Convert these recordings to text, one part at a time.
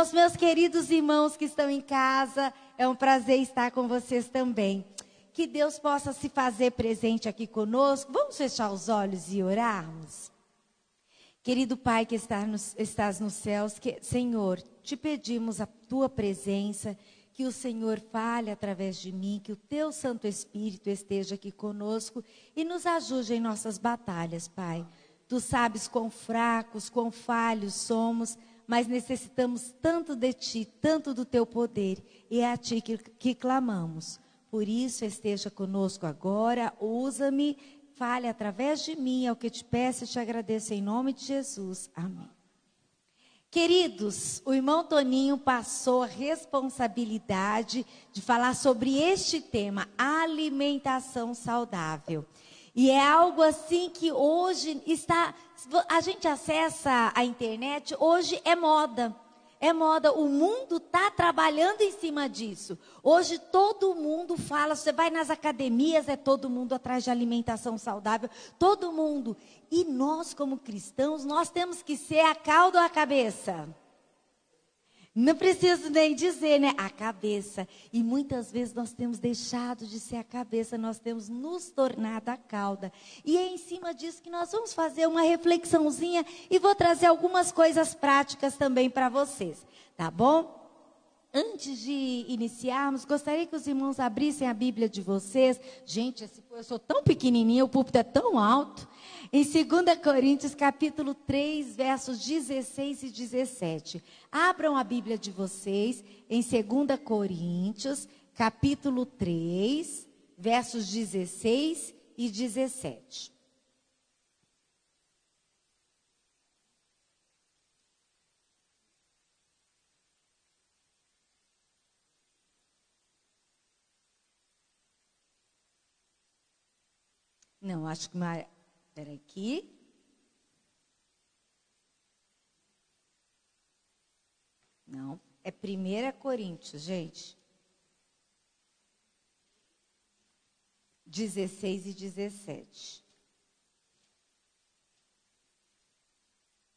aos meus queridos irmãos que estão em casa, é um prazer estar com vocês também. Que Deus possa se fazer presente aqui conosco. Vamos fechar os olhos e orarmos? Querido Pai que estás nos céus, Senhor, te pedimos a tua presença, que o Senhor fale através de mim, que o teu Santo Espírito esteja aqui conosco e nos ajude em nossas batalhas, Pai. Tu sabes quão fracos, quão falhos somos, mas necessitamos tanto de ti, tanto do teu poder, e é a ti que clamamos. Por isso, esteja conosco agora, usa-me, fale através de mim, é o que te peço e te agradeço em nome de Jesus. Amém. Queridos, o irmão Toninho passou a responsabilidade de falar sobre este tema, alimentação saudável. E é algo assim que hoje a gente acessa a internet, hoje é moda. É moda, o mundo está trabalhando em cima disso. Hoje todo mundo fala, você vai nas academias, é todo mundo atrás de alimentação saudável, todo mundo. E nós como cristãos, nós temos que ser a cauda ou a cabeça? Não preciso nem dizer, né? A cabeça. E muitas vezes nós temos deixado de ser a cabeça, nós temos nos tornado a cauda. E é em cima disso que nós vamos fazer uma reflexãozinha e vou trazer algumas coisas práticas também para vocês, tá bom? Antes de iniciarmos, gostaria que os irmãos abrissem a Bíblia de vocês. Gente, eu sou tão pequenininha, o púlpito é tão alto. Em 2 Coríntios, capítulo 3, versos 16 e 17. Abram a Bíblia de vocês em 2 Coríntios, capítulo 3, versos 16 e 17. Não, acho que... Espera aqui. Não, é 1 Coríntios, gente. 16 e 17.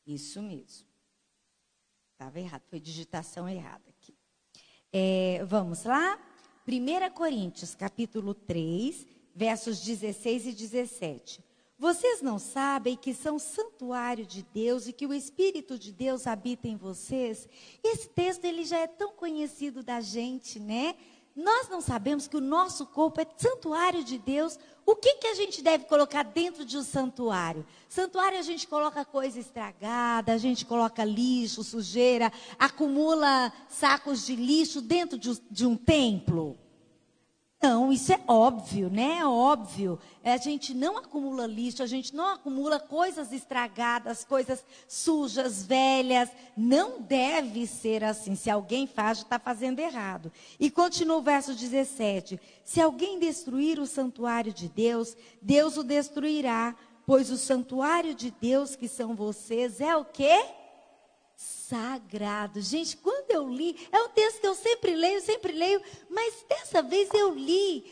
Isso mesmo. Estava errado, foi digitação errada aqui. Vamos lá? 1 Coríntios, capítulo 3, versos 16 e 17. Vocês não sabem que são santuário de Deus e que o Espírito de Deus habita em vocês? Esse texto ele já é tão conhecido da gente, né? Nós não sabemos que o nosso corpo é santuário de Deus. O que a gente deve colocar dentro de um santuário? Santuário a gente coloca coisa estragada, a gente coloca lixo, sujeira, acumula sacos de lixo dentro de um templo. Não, isso é óbvio, né? É óbvio. A gente não acumula lixo, a gente não acumula coisas estragadas, coisas sujas, velhas. Não deve ser assim. Se alguém faz, está fazendo errado. E continua o verso 17. Se alguém destruir o santuário de Deus, Deus o destruirá. Pois o santuário de Deus, que são vocês, é o quê? Sagrado. Gente, quando eu li, é um texto que eu sempre leio, mas dessa vez eu li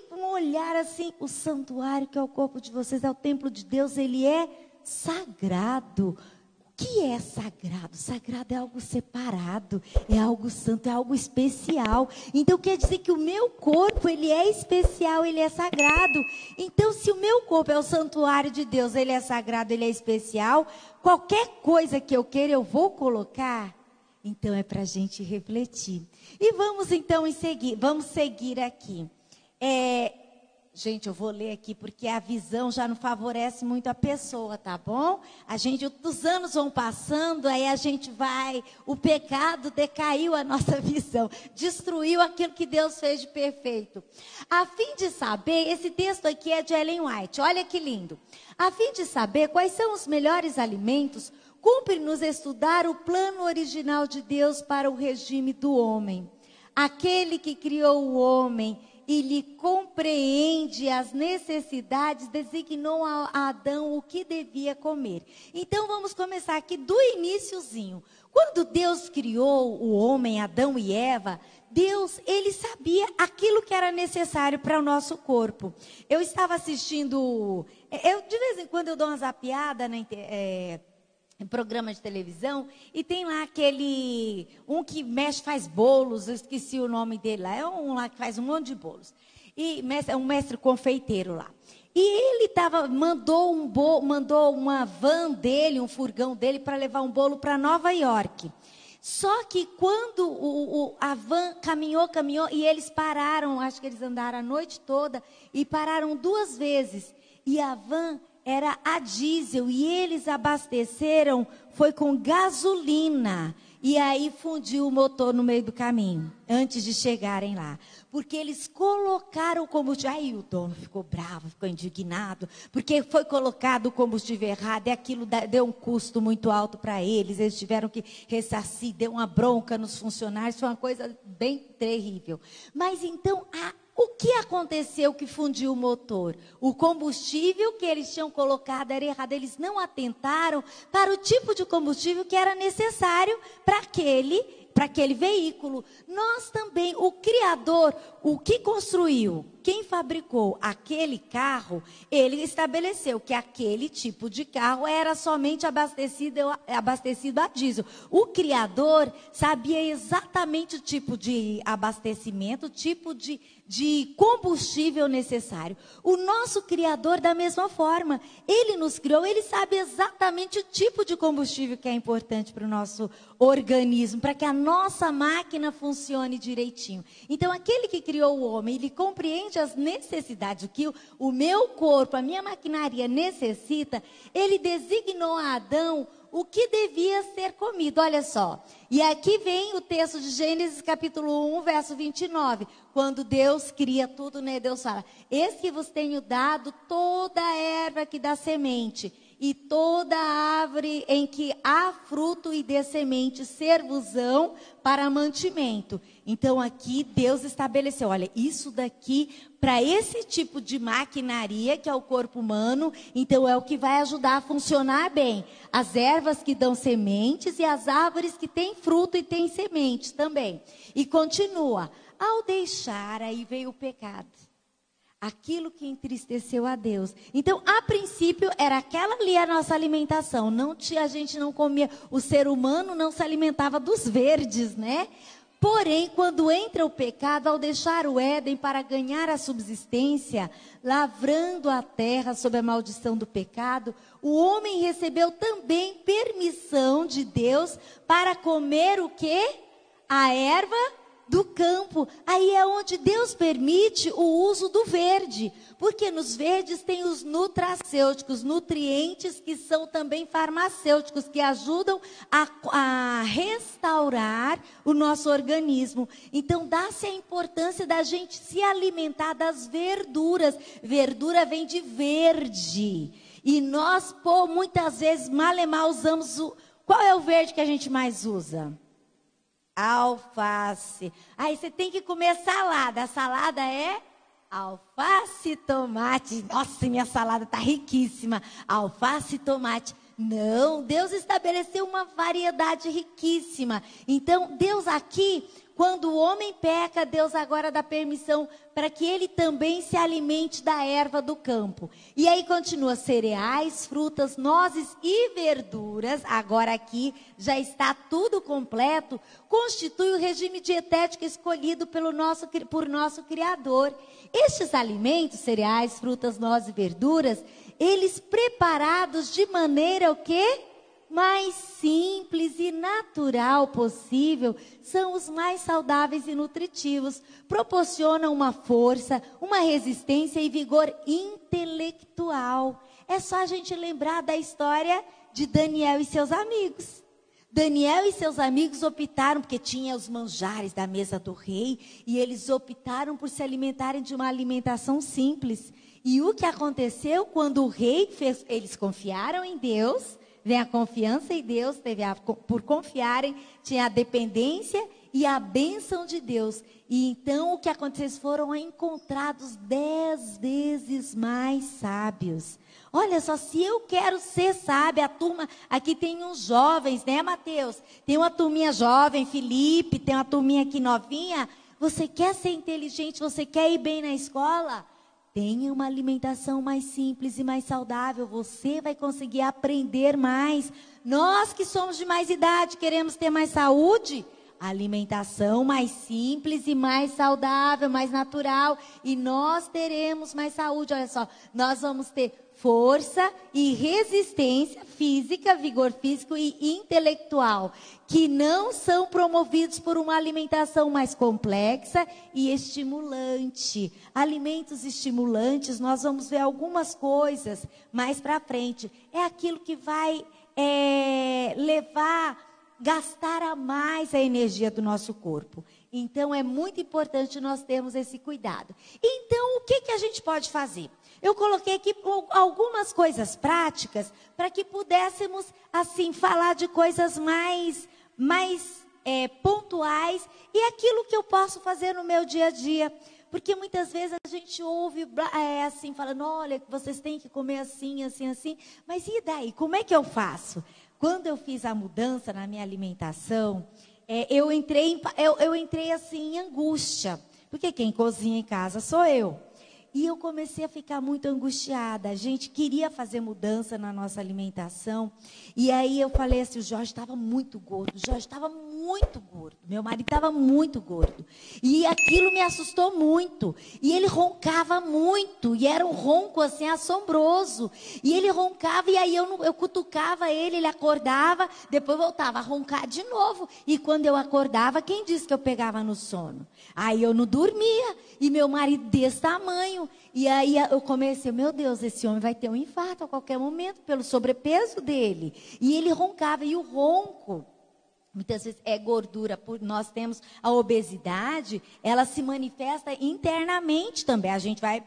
com um olhar assim, o santuário que é o corpo de vocês, é o templo de Deus, ele é sagrado. O que é sagrado? Sagrado é algo separado, é algo santo, é algo especial. Então quer dizer que o meu corpo, ele é especial, ele é sagrado. Então se o meu corpo é o santuário de Deus, ele é sagrado, ele é especial, qualquer coisa que eu queira eu vou colocar. Então é para a gente refletir. E vamos então vamos seguir aqui. Gente, eu vou ler aqui porque a visão já não favorece muito a pessoa, tá bom? Os anos vão passando, aí a gente o pecado decaiu a nossa visão, destruiu aquilo que Deus fez de perfeito. A fim de saber, esse texto aqui é de Ellen White, olha que lindo. A fim de saber quais são os melhores alimentos, cumpre-nos estudar o plano original de Deus para o regime do homem. Aquele que criou o homem e lhe compreende as necessidades, designou a Adão o que devia comer. Então vamos começar aqui do iniciozinho. Quando Deus criou o homem, Adão e Eva, Deus, ele sabia aquilo que era necessário para o nosso corpo. Eu estava assistindo, de vez em quando eu dou uma zapeada em programa de televisão, e tem lá aquele, um que mexe, faz bolos, eu esqueci o nome dele lá, é um lá que faz um monte de bolos, e é um mestre confeiteiro lá. E ele mandou uma van dele, um furgão dele, para levar um bolo para Nova York. Só que quando a van caminhou, e eles pararam, acho que eles andaram a noite toda, e pararam 2 vezes, e a van era a diesel, e eles abasteceram, foi com gasolina, e aí fundiu o motor no meio do caminho, antes de chegarem lá, porque eles colocaram o combustível, aí o dono ficou bravo, ficou indignado, porque foi colocado o combustível errado, e aquilo deu um custo muito alto para eles tiveram que ressarcir, deu uma bronca nos funcionários, foi uma coisa bem terrível. Mas então, o que aconteceu que fundiu o motor? O combustível que eles tinham colocado era errado. Eles não atentaram para o tipo de combustível que era necessário para aquele veículo. Nós também, o Criador, o que construiu, quem fabricou aquele carro, ele estabeleceu que aquele tipo de carro era somente abastecido a diesel. O Criador sabia exatamente o tipo de abastecimento, o tipo de combustível necessário. O nosso Criador, da mesma forma, ele nos criou, ele sabe exatamente o tipo de combustível que é importante para o nosso organismo, para que a nossa máquina funcione direitinho. Então, aquele que criou o homem, ele compreende as necessidades, o que o meu corpo, a minha maquinaria necessita, ele designou a Adão o que devia ser comido, olha só. E aqui vem o texto de Gênesis capítulo 1, verso 29. Quando Deus cria tudo, né? Deus fala, eis que vos tenho dado toda a erva que dá semente, e toda árvore em que há fruto e dê semente, ser-vos-ão para mantimento. Então aqui Deus estabeleceu, olha, isso daqui, para esse tipo de maquinaria, que é o corpo humano, então é o que vai ajudar a funcionar bem. As ervas que dão sementes e as árvores que têm fruto e têm sementes também. E continua, ao deixar, aí veio o pecado. Aquilo que entristeceu a Deus. Então, a princípio, era aquela ali a nossa alimentação. A gente não comia, o ser humano não se alimentava dos verdes, né? Porém, quando entra o pecado, ao deixar o Éden para ganhar a subsistência, lavrando a terra sob a maldição do pecado, o homem recebeu também permissão de Deus para comer o quê? A erva do campo. Aí é onde Deus permite o uso do verde, porque nos verdes tem os nutracêuticos, nutrientes que são também farmacêuticos, que ajudam a restaurar o nosso organismo. Então dá-se a importância da gente se alimentar das verduras. Verdura vem de verde, e nós muitas vezes mal e mal usamos qual é o verde que a gente mais usa? Alface. Aí você tem que comer salada. A salada é alface e tomate. Nossa, minha salada está riquíssima. Alface e tomate. Não, Deus estabeleceu uma variedade riquíssima. Então, Deus aqui, quando o homem peca, Deus agora dá permissão para que ele também se alimente da erva do campo. E aí continua, cereais, frutas, nozes e verduras, agora aqui já está tudo completo, constitui o regime dietético escolhido por nosso Criador. Estes alimentos, cereais, frutas, nozes e verduras, eles preparados de maneira o quê? Mais simples e natural possível, são os mais saudáveis e nutritivos, proporcionam uma força, uma resistência e vigor intelectual. É só a gente lembrar da história de Daniel e seus amigos. Daniel e seus amigos optaram, porque tinha os manjares da mesa do rei, e eles optaram por se alimentarem de uma alimentação simples. E o que aconteceu quando o rei fez, eles confiaram em Deus. Vem a confiança em Deus, por confiarem, tinha a dependência e a bênção de Deus. E então o que aconteceu? Eles foram encontrados 10 vezes mais sábios. Olha só, se eu quero ser sábia, a turma, aqui tem uns jovens, né, Mateus? Tem uma turminha jovem, Felipe, tem uma turminha aqui novinha. Você quer ser inteligente, você quer ir bem na escola? Tenha uma alimentação mais simples e mais saudável. Você vai conseguir aprender mais. Nós que somos de mais idade, queremos ter mais saúde. Alimentação mais simples e mais saudável, mais natural. E nós teremos mais saúde. Olha só, nós vamos ter força e resistência física, vigor físico e intelectual, que não são promovidos por uma alimentação mais complexa e estimulante. Alimentos estimulantes, nós vamos ver algumas coisas mais para frente. É aquilo que vai gastar a mais a energia do nosso corpo. Então, é muito importante nós termos esse cuidado. Então, o que a gente pode fazer? Eu coloquei aqui algumas coisas práticas para que pudéssemos, assim, falar de coisas mais pontuais e aquilo que eu posso fazer no meu dia a dia. Porque muitas vezes a gente ouve assim, falando, olha, vocês têm que comer assim, assim, assim. Mas e daí? Como é que eu faço? Quando eu fiz a mudança na minha alimentação, eu entrei assim em angústia. Porque quem cozinha em casa sou eu. E eu comecei a ficar muito angustiada. A gente queria fazer mudança na nossa alimentação. E aí eu falei assim, o Jorge estava muito gordo. O Jorge estava muito gordo. Meu marido estava muito gordo. E aquilo me assustou muito. E ele roncava muito. E era um ronco assim assombroso. E ele roncava e aí eu cutucava ele, ele acordava. Depois voltava a roncar de novo. E quando eu acordava, quem disse que eu pegava no sono? Aí eu não dormia. E meu marido desse tamanho. E aí eu comecei, meu Deus, esse homem vai ter um infarto a qualquer momento, pelo sobrepeso dele. E ele roncava, e o ronco, muitas vezes é gordura, nós temos a obesidade, ela se manifesta internamente também, a gente vai,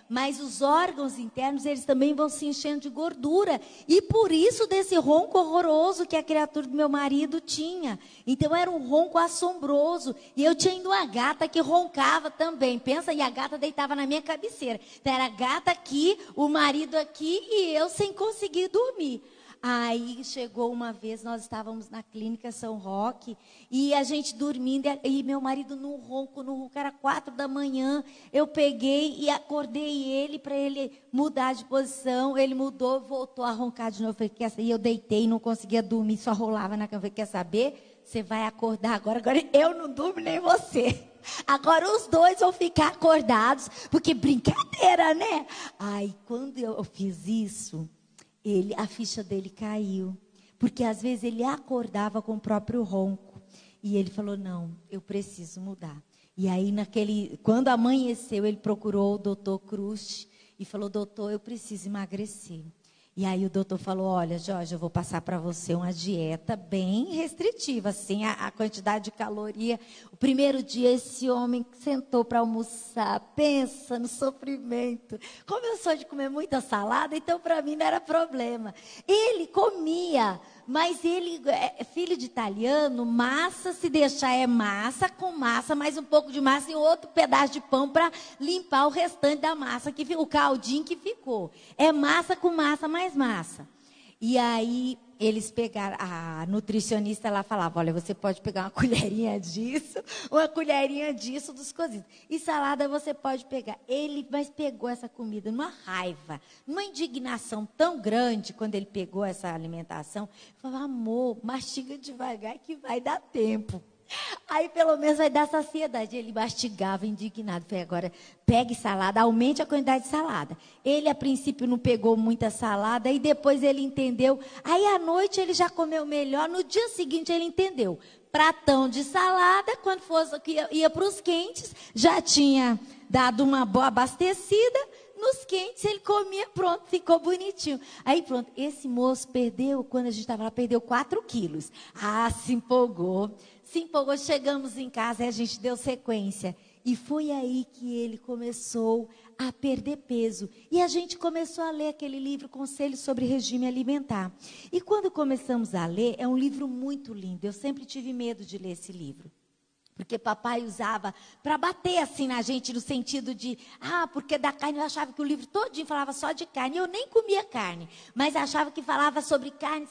mas os órgãos internos, eles também vão se enchendo de gordura, e por isso desse ronco horroroso que a criatura do meu marido tinha. Então era um ronco assombroso, e eu tinha ainda uma gata que roncava também, pensa, e a gata deitava na minha cabeceira, então era a gata aqui, o marido aqui, e eu sem conseguir dormir. Aí chegou uma vez, nós estávamos na clínica São Roque, e a gente dormindo, e meu marido no ronco, era 4 da manhã, eu peguei e acordei ele para ele mudar de posição, ele mudou, voltou a roncar de novo, e eu deitei, não conseguia dormir, só rolava na cama, falei, quer saber? Você vai acordar agora eu não durmo nem você. Agora os dois vão ficar acordados, porque brincadeira, né? Aí quando eu fiz isso, a ficha dele caiu, porque às vezes ele acordava com o próprio ronco, e ele falou, não, eu preciso mudar. E aí quando amanheceu, ele procurou o doutor Cruz, e falou, doutor, eu preciso emagrecer. E aí o doutor falou, olha, Jorge, eu vou passar para você uma dieta bem restritiva, assim, a quantidade de caloria. O primeiro dia esse homem sentou para almoçar, pensa no sofrimento. Como eu sou de comer muita salada, então para mim não era problema. Ele comia, mas ele é filho de italiano, massa, se deixar é massa, com massa, mais um pouco de massa e outro pedaço de pão para limpar o restante da massa, o caldinho que ficou. É massa com massa, mais massa. E aí eles pegaram, a nutricionista lá falava, olha, você pode pegar uma colherinha disso, uma colherinha disso dos cozidos. E salada você pode pegar. Mas pegou essa comida numa raiva, numa indignação tão grande quando ele pegou essa alimentação. Falou, amor, mastiga devagar que vai dar tempo. Aí pelo menos vai dar saciedade. Ele mastigava indignado. Falei, agora pegue salada, aumente a quantidade de salada. Ele a princípio não pegou muita salada e depois ele entendeu. Aí à noite ele já comeu melhor. No dia seguinte ele entendeu. Pratão de salada, quando ia para os quentes, já tinha dado uma boa abastecida. Nos quentes ele comia, pronto, ficou bonitinho. Aí pronto, esse moço perdeu, quando a gente estava lá, perdeu 4 quilos. Ah, se empolgou, chegamos em casa e a gente deu sequência. E foi aí que ele começou a perder peso. E a gente começou a ler aquele livro, Conselhos sobre Regime Alimentar. E quando começamos a ler, é um livro muito lindo. Eu sempre tive medo de ler esse livro. Porque papai usava para bater assim na gente, no sentido de, porque da carne, eu achava que o livro todinho falava só de carne. Eu nem comia carne, mas achava que falava sobre carne,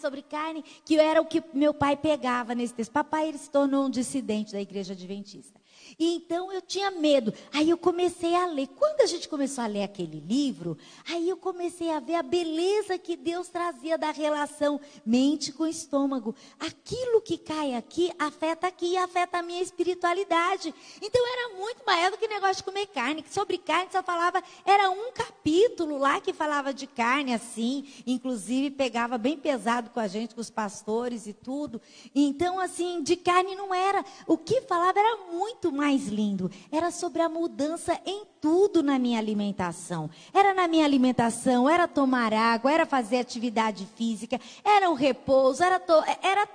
que era o que meu pai pegava nesse texto. Papai, ele se tornou um dissidente da igreja adventista. E então eu tinha medo. Aí eu comecei a ler. Quando a gente começou a ler aquele livro, aí eu comecei a ver a beleza que Deus trazia da relação mente com estômago. Aquilo que cai aqui e afeta a minha espiritualidade. Então era muito maior do que negócio de comer carne. Que sobre carne só falava, era um capítulo lá que falava de carne assim. Inclusive pegava bem pesado com a gente, com os pastores e tudo. Então assim, de carne não era. O que falava era muito mais lindo. Era sobre a mudança em tudo na minha alimentação. Era na minha alimentação, era tomar água, era fazer atividade física, era o repouso, era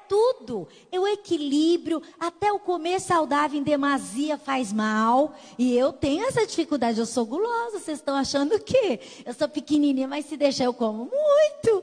tudo. O equilíbrio, até o comer saudável em demasia faz mal. E eu tenho essa dificuldade, eu sou gulosa. Vocês estão achando o quê? Eu sou pequenininha, mas se deixar eu como muito.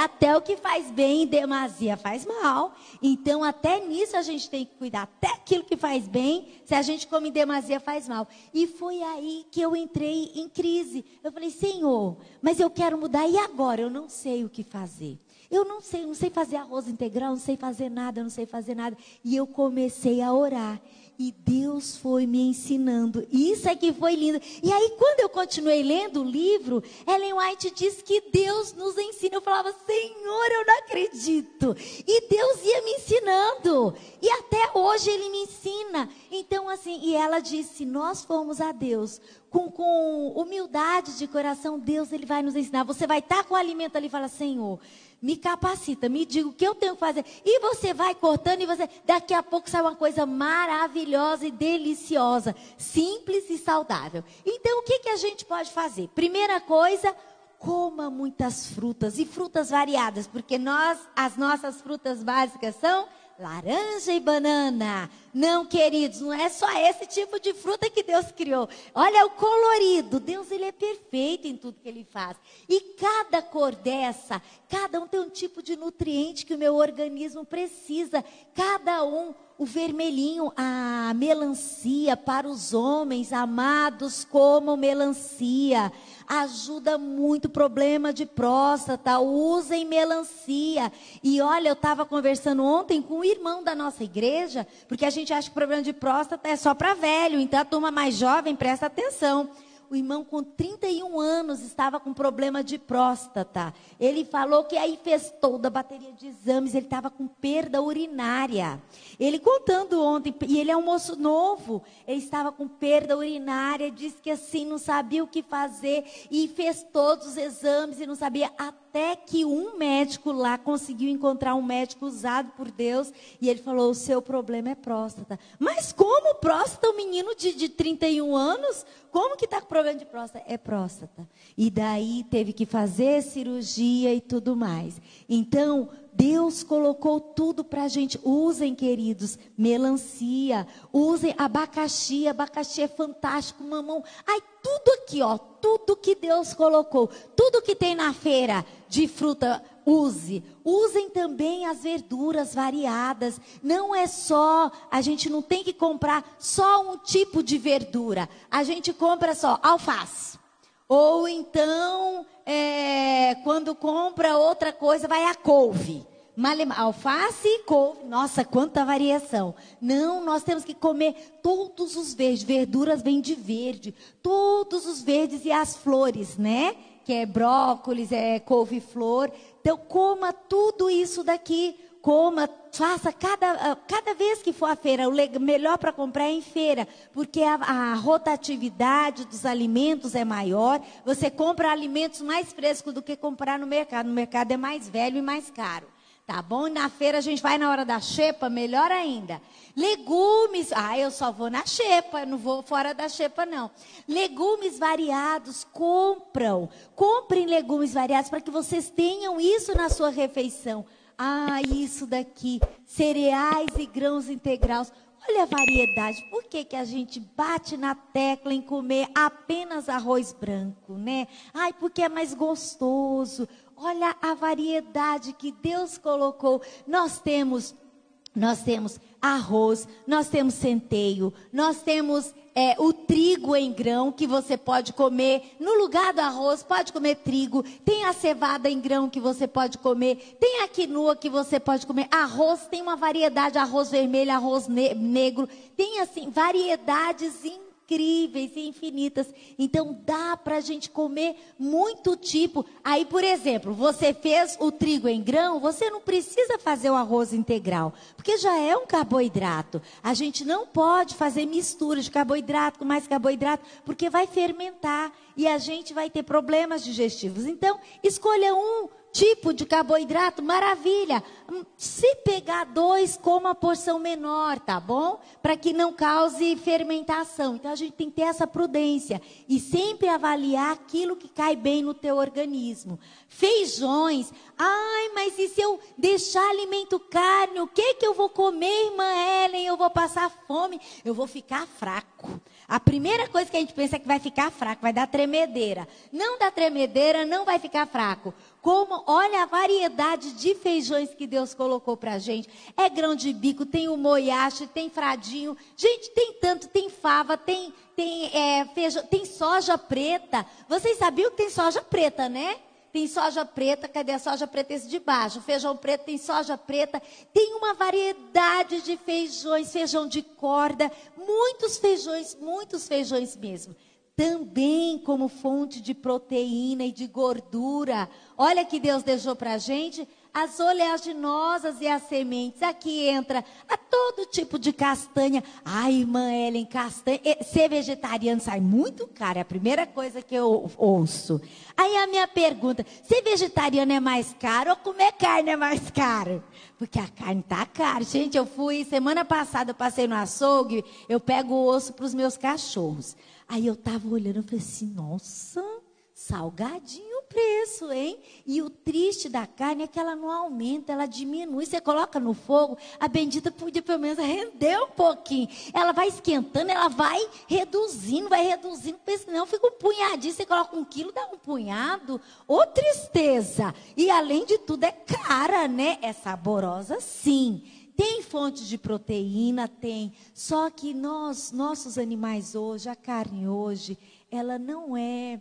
Até o que faz bem em demasia faz mal. Então até nisso a gente tem que cuidar. Até aquilo que faz bem, se a gente come em demasia faz mal. E foi aí que eu entrei em crise. Eu falei, Senhor, mas eu quero mudar e agora? Eu não sei o que fazer. Eu não sei fazer arroz integral, não sei fazer nada, não sei fazer nada. E eu comecei a orar. E Deus foi me ensinando. Isso é que foi lindo. E aí, quando eu continuei lendo o livro, Ellen White diz que Deus nos ensina. Eu falava, Senhor, eu não acredito. E Deus ia me ensinando. E até hoje Ele me ensina. Então, assim, e ela disse, se nós formos a Deus com humildade de coração, Deus, Ele vai nos ensinar. Você vai estar com o alimento ali e fala, Senhor, me capacita, me diga o que eu tenho que fazer. E você vai cortando e daqui a pouco sai uma coisa maravilhosa e deliciosa, simples e saudável. Então o que a gente pode fazer? Primeira coisa, coma muitas frutas e frutas variadas, porque as nossas frutas básicas são laranja e banana. Não, queridos, não é só esse tipo de fruta que Deus criou. Olha o colorido. Deus, Ele é perfeito em tudo que Ele faz. E cada cor dessa, cada um tem um tipo de nutriente que o meu organismo precisa. Cada um, o vermelhinho, a melancia para os homens, amados, comam melancia. Ajuda muito problema de próstata, usem melancia. E olha, eu estava conversando ontem com um irmão da nossa igreja, porque a gente acha que o problema de próstata é só para velho, então a turma mais jovem presta atenção. O irmão com 31 anos estava com problema de próstata. Ele falou que aí fez toda a bateria de exames, ele estava com perda urinária. Ele contando ontem, e ele é um moço novo, ele estava com perda urinária, disse que assim não sabia o que fazer, e fez todos os exames e não sabia, até que um médico lá conseguiu encontrar um médico usado por Deus, e ele falou, o seu problema é próstata. Mas como próstata, um menino de 31 anos, como que está com problema de próstata? É próstata. E daí teve que fazer cirurgia e tudo mais. Então, Deus colocou tudo para a gente. Usem, queridos, melancia. Usem abacaxi. Abacaxi é fantástico, mamão. Ai, tudo aqui, ó. Tudo que Deus colocou. Tudo que tem na feira de fruta, use. Usem também as verduras variadas. Não é só, a gente não tem que comprar só um tipo de verdura. A gente compra só alface. Ou então, quando compra outra coisa, vai a couve. Alface e couve. Nossa, quanta variação. Não, nós temos que comer todos os verdes. Verduras vêm de verde. Todos os verdes e as flores, né? Que é brócolis, é couve-flor. Então, coma tudo isso daqui. Coma, faça cada vez que for à feira, o melhor para comprar é em feira, porque a rotatividade dos alimentos é maior, você compra alimentos mais frescos do que comprar no mercado é mais velho e mais caro, tá bom? E na feira a gente vai na hora da xepa, melhor ainda. Legumes, eu só vou na xepa, não vou fora da xepa não. Legumes variados, comprem legumes variados para que vocês tenham isso na sua refeição. Isso daqui, cereais e grãos integrais. Olha a variedade. Por que a gente bate na tecla em comer apenas arroz branco, né? Porque é mais gostoso. Olha a variedade que Deus colocou. Nós temos arroz, nós temos centeio, nós temos o trigo em grão, que você pode comer. No lugar do arroz, pode comer trigo. Tem a cevada em grão que você pode comer. Tem a quinoa que você pode comer. Arroz, tem uma variedade, arroz vermelho, arroz negro. Tem, assim, variedades incríveis e infinitas. Então, dá para a gente comer muito tipo. Aí, por exemplo, você fez o trigo em grão, você não precisa fazer o arroz integral, porque já é um carboidrato. A gente não pode fazer mistura de carboidrato com mais carboidrato, porque vai fermentar e a gente vai ter problemas digestivos. Então, escolha um tipo de carboidrato, maravilha. Se pegar 2, coma a porção menor, tá bom? Para que não cause fermentação. Então, a gente tem que ter essa prudência e sempre avaliar aquilo que cai bem no teu organismo. Feijões, mas e se eu deixar alimento carne, o que eu vou comer, irmã Ellen? Eu vou passar fome, eu vou ficar fraco. A primeira coisa que a gente pensa é que vai ficar fraco, vai dar tremedeira. Não dá tremedeira, não vai ficar fraco. Olha a variedade de feijões que Deus colocou pra gente. É grão de bico, tem o moyashi, tem fradinho. Gente, tem tanto, tem fava, tem feijão, tem soja preta. Vocês sabiam que tem soja preta, né? Tem soja preta, cadê a soja preta? Esse de baixo. Feijão preto, tem soja preta. Tem uma variedade de feijões, feijão de corda. Muitos feijões mesmo. Também como fonte de proteína e de gordura. Olha que Deus deixou pra gente as oleaginosas e as sementes. Aqui entra a todo tipo de castanha. Irmã Ellen, castanha. Ser vegetariano sai muito caro. É a primeira coisa que eu ouço. Aí a minha pergunta: ser vegetariano é mais caro ou comer carne é mais caro? Porque a carne tá cara. Gente, semana passada eu passei no açougue, eu pego o osso para os meus cachorros. Aí eu tava olhando e falei assim, nossa, salgadinho o preço, hein? E o triste da carne é que ela não aumenta, ela diminui. Você coloca no fogo, a bendita podia pelo menos render um pouquinho. Ela vai esquentando, ela vai reduzindo, porque senão fica um punhadinho. Você coloca 1 quilo, dá um punhado. Ô tristeza! E além de tudo é cara, né? É saborosa sim. Tem fonte de proteína, tem. Só que nossos animais hoje, a carne hoje, ela não é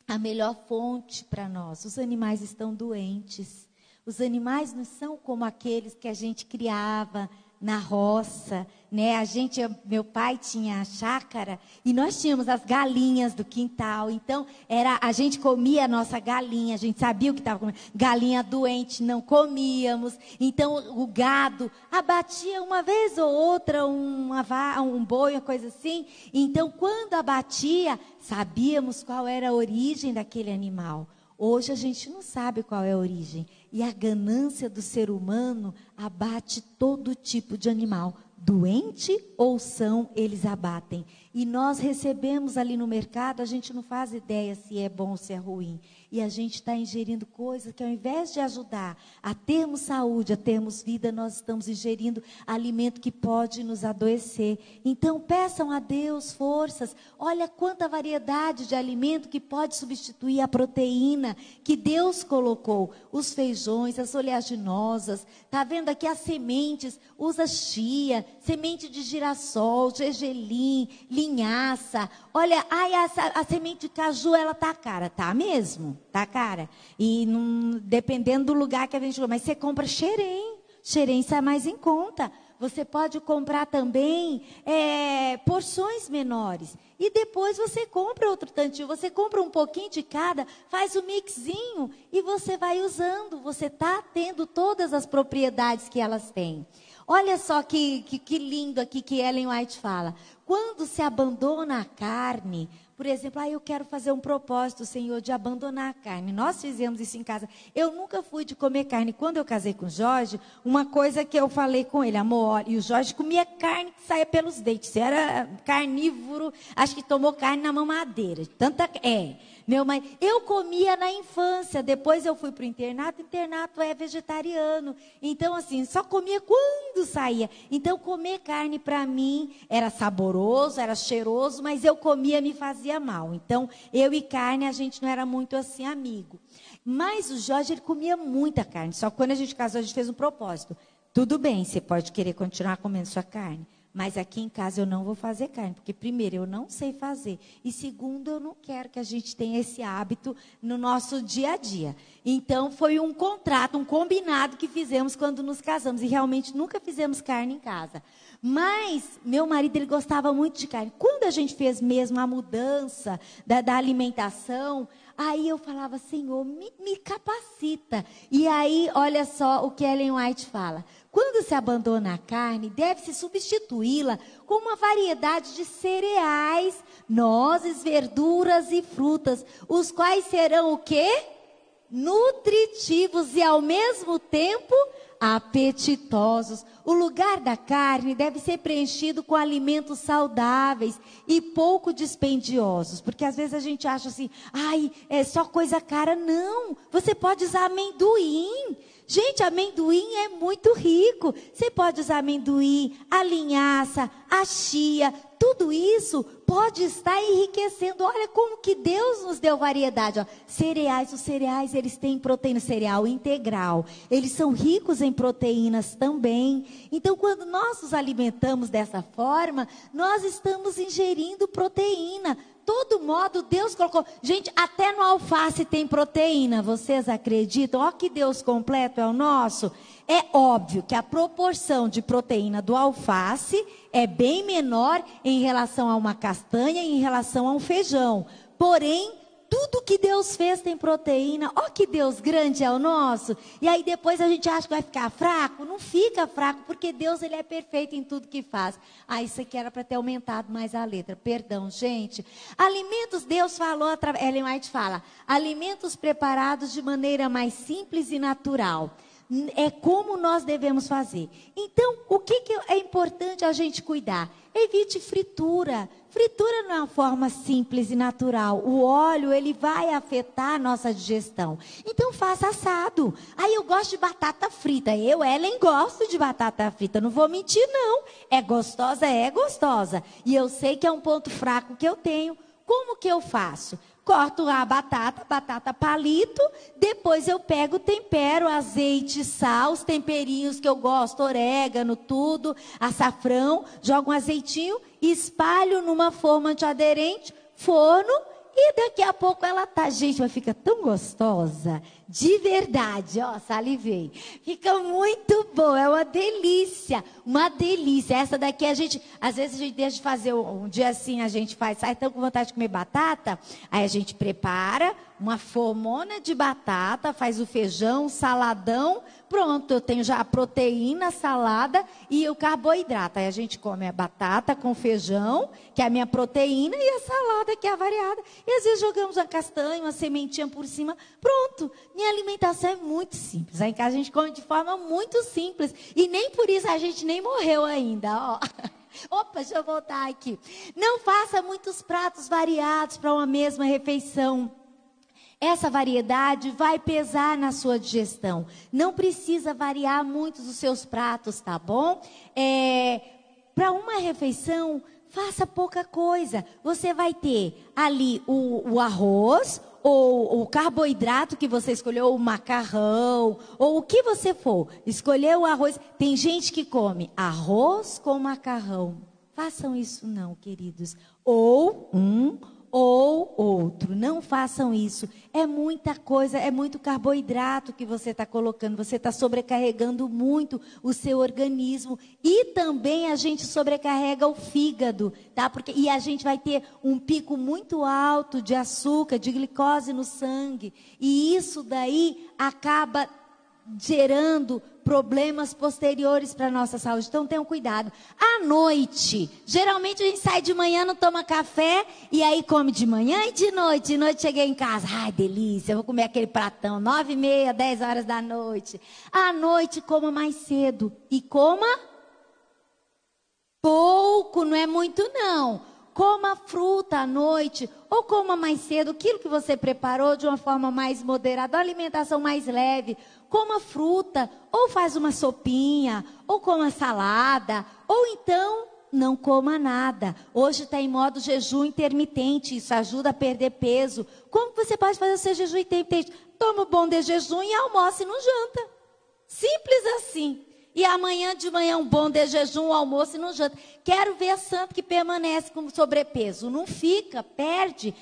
a melhor fonte para nós. Os animais estão doentes. Os animais não são como aqueles que a gente criava na roça, né? Meu pai tinha a chácara e nós tínhamos as galinhas do quintal. Então, a gente comia a nossa galinha, a gente sabia o que estava comendo. Galinha doente, não comíamos. Então, o gado abatia uma vez ou outra um boi, uma coisa assim. Então, quando abatia, sabíamos qual era a origem daquele animal. Hoje a gente não sabe qual é a origem. E a ganância do ser humano abate todo tipo de animal. Doente ou são, eles abatem. E nós recebemos ali no mercado, a gente não faz ideia se é bom ou se é ruim. E a gente está ingerindo coisas que ao invés de ajudar a termos saúde, a termos vida, nós estamos ingerindo alimento que pode nos adoecer. Então peçam a Deus forças. Olha quanta variedade de alimento que pode substituir a proteína que Deus colocou. Os feijões, as oleaginosas, está vendo aqui as sementes, usa chia, semente de girassol, gergelim, linhaça. Olha, a semente de caju, ela tá cara, tá mesmo? Tá cara. E dependendo do lugar que a gente compra, mas você compra xerém. Xerém sai mais em conta. Você pode comprar também porções menores. E depois você compra outro tantinho. Você compra um pouquinho de cada, faz o mixinho e você vai usando. Você está tendo todas as propriedades que elas têm. Olha só que lindo aqui que Ellen White fala. Quando se abandona a carne, por exemplo, eu quero fazer um propósito, Senhor, de abandonar a carne. Nós fizemos isso em casa. Eu nunca fui de comer carne. Quando eu casei com o Jorge, uma coisa que eu falei com ele, amor, e o Jorge comia carne que saía pelos dentes. Você era carnívoro, acho que tomou carne na mamadeira. Eu comia na infância, depois eu fui para o internato é vegetariano. Então, assim, só comia quando saía. Então, comer carne para mim era saboroso, era cheiroso, mas eu comia, me fazia mal. Então, eu e carne, a gente não era muito assim amigo. Mas o Jorge, ele comia muita carne. Só que quando a gente casou, a gente fez um propósito. Tudo bem, você pode querer continuar comendo sua carne, Mas aqui em casa eu não vou fazer carne, porque primeiro eu não sei fazer. E segundo, eu não quero que a gente tenha esse hábito no nosso dia a dia. Então foi um contrato, um combinado que fizemos quando nos casamos. E realmente nunca fizemos carne em casa. Mas meu marido, ele gostava muito de carne. Quando a gente fez mesmo a mudança da alimentação, aí eu falava, Senhor, me capacita. E aí, olha só o que Ellen White fala. Quando se abandona a carne, deve-se substituí-la com uma variedade de cereais, nozes, verduras e frutas, os quais serão o quê? Nutritivos e ao mesmo tempo apetitosos. O lugar da carne deve ser preenchido com alimentos saudáveis e pouco dispendiosos, porque às vezes a gente acha assim, ai, é só coisa cara. Não, você pode usar amendoim. Gente, amendoim é muito rico. Você pode usar amendoim, a linhaça, a chia, tudo isso pode estar enriquecendo. Olha como que Deus nos deu variedade. Ó. Cereais, os cereais, eles têm proteína, cereal integral. Eles são ricos em proteínas também. Então, quando nós nos alimentamos dessa forma, nós estamos ingerindo proteína. Todo modo, Deus colocou. Gente, até no alface tem proteína. Vocês acreditam? Ó, que Deus completo é o nosso. É óbvio que a proporção de proteína do alface é bem menor em relação a uma castanha e em relação a um feijão. Porém, tudo que Deus fez tem proteína. Ó, que Deus grande é o nosso. E aí depois a gente acha que vai ficar fraco. Não fica fraco, porque Deus, ele é perfeito em tudo que faz. Ah, isso aqui era para ter aumentado mais a letra. Perdão, gente. Alimentos, Deus falou, Ellen White fala, alimentos preparados de maneira mais simples e natural. É como nós devemos fazer. Então, o que é importante a gente cuidar? Evite fritura. Fritura não é uma forma simples e natural. O óleo, ele vai afetar a nossa digestão. Então, faça assado. Aí eu gosto de batata frita. Eu, Ellen, gosto de batata frita. Não vou mentir, não. É gostosa, é gostosa. E eu sei que é um ponto fraco que eu tenho. Como que eu faço? Corto a batata palito, depois eu pego, tempero, azeite, sal, os temperinhos que eu gosto, orégano, tudo, açafrão, jogo um azeitinho, espalho numa forma antiaderente, forno, e daqui a pouco ela tá, gente, vai ficar tão gostosa, de verdade, ó, salivei. Fica muito boa, é uma delícia, uma delícia. Essa daqui a gente, às vezes a gente deixa de fazer um dia assim, a gente faz, sai tão com vontade de comer batata, aí a gente prepara uma formona de batata, faz o feijão, o saladão, pronto, eu tenho já a proteína, a salada e o carboidrato. Aí a gente come a batata com feijão, que é a minha proteína, e a salada, que é a variada. E às vezes jogamos uma castanha, uma sementinha por cima, pronto. Minha alimentação é muito simples. Aí em casa a gente come de forma muito simples. E nem por isso a gente nem morreu ainda, ó. Opa, deixa eu voltar aqui. Não faça muitos pratos variados para uma mesma refeição. Essa variedade vai pesar na sua digestão. Não precisa variar muito os seus pratos, tá bom? Para uma refeição, faça pouca coisa. Você vai ter ali o arroz, ou o carboidrato que você escolheu, o macarrão, ou o que você for. Escolheu o arroz. Tem gente que come arroz com macarrão. Façam isso não, queridos. Ou um ou outro. Não façam isso. É muita coisa, é muito carboidrato que você está colocando. Você está sobrecarregando muito o seu organismo. E também a gente sobrecarrega o fígado, tá? E a gente vai ter um pico muito alto de açúcar, de glicose no sangue. E isso daí acaba gerando problemas posteriores para a nossa saúde. Então tenham cuidado. À noite, geralmente a gente sai de manhã, não toma café, e aí come de manhã e de noite. De noite cheguei em casa, ai delícia, eu vou comer aquele pratão, 9h30, 10 horas da noite. À noite coma mais cedo, e coma pouco, não é muito não. Coma fruta à noite, ou coma mais cedo, aquilo que você preparou de uma forma mais moderada, uma alimentação mais leve. Coma fruta, ou faz uma sopinha, ou coma salada, ou então não coma nada. Hoje está em modo jejum intermitente, isso ajuda a perder peso. Como você pode fazer o seu jejum intermitente? Toma um bom de jejum e almoça e não janta. Simples assim. E amanhã de manhã um bom de jejum, almoço e não janta. Quero ver santo que permanece com sobrepeso. Não fica, perde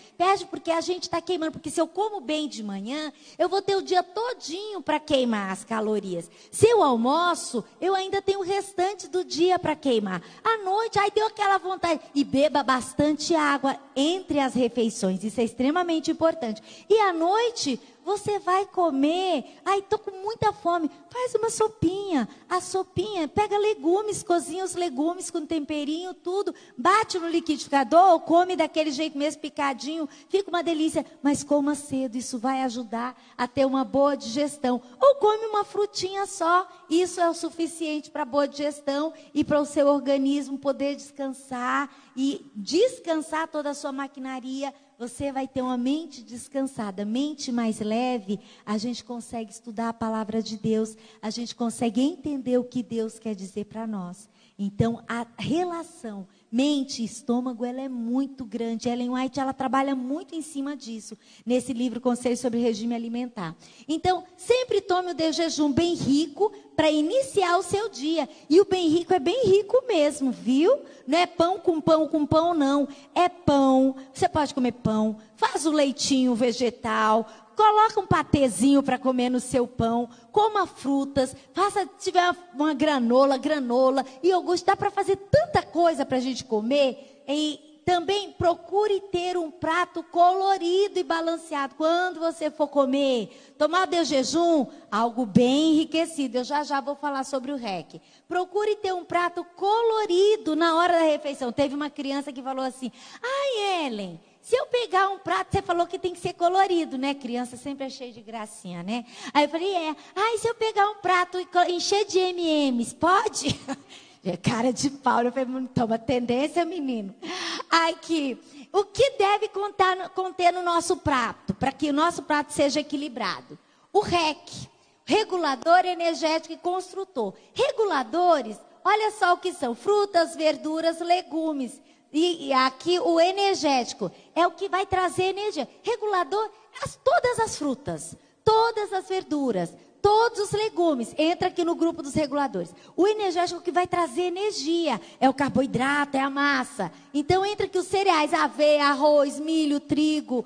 porque a gente está queimando. Porque se eu como bem de manhã, eu vou ter o dia todinho para queimar as calorias. Se eu almoço, eu ainda tenho o restante do dia para queimar. À noite, aí deu aquela vontade. E beba bastante água entre as refeições. Isso é extremamente importante. E à noite, você vai comer. Ai, estou com muita fome. Faz uma sopinha. A sopinha, pega legumes, cozinha os legumes com temperinho, tudo. Bate no liquidificador ou come daquele jeito mesmo, picadinho. Fica uma delícia. Mas coma cedo, isso vai ajudar a ter uma boa digestão. Ou come uma frutinha só. Isso é o suficiente para boa digestão e para o seu organismo poder descansar e descansar toda a sua maquinaria. Você vai ter uma mente descansada, mente mais leve. A gente consegue estudar a palavra de Deus, a gente consegue entender o que Deus quer dizer para nós. Então, a relação mente e estômago, ela é muito grande. Ellen White, ela trabalha muito em cima disso, nesse livro Conselhos sobre Regime Alimentar. Então, sempre tome o de jejum bem rico para iniciar o seu dia. E o bem rico é bem rico mesmo, viu? Não é pão com pão, não. É pão. Você pode comer pão, faz o leitinho vegetal, coloca um patezinho para comer no seu pão, coma frutas, faça, se tiver uma granola, iogurte, dá para fazer tanta coisa para a gente comer. E também procure ter um prato colorido e balanceado. Quando você for comer, tomar o de jejum, algo bem enriquecido. Eu já vou falar sobre o REC. Procure ter um prato colorido na hora da refeição. Teve uma criança que falou assim: ai, Ellen, se eu pegar um prato, você falou que tem que ser colorido, né? Criança sempre é cheia de gracinha, né? Aí eu falei, ai, se eu pegar um prato e encher de M&M's, pode? Cara de pau, eu falei, toma tendência, menino. Aqui, o que deve conter no nosso prato, para que o nosso prato seja equilibrado? O REC, regulador energético e construtor. Reguladores, olha só o que são: frutas, verduras, legumes. E aqui o energético é o que vai trazer energia. Regulador, todas as frutas, todas as verduras, todos os legumes, entra aqui no grupo dos reguladores. O energético que vai trazer energia é o carboidrato, é a massa. Então entra aqui os cereais, aveia, arroz, milho, trigo,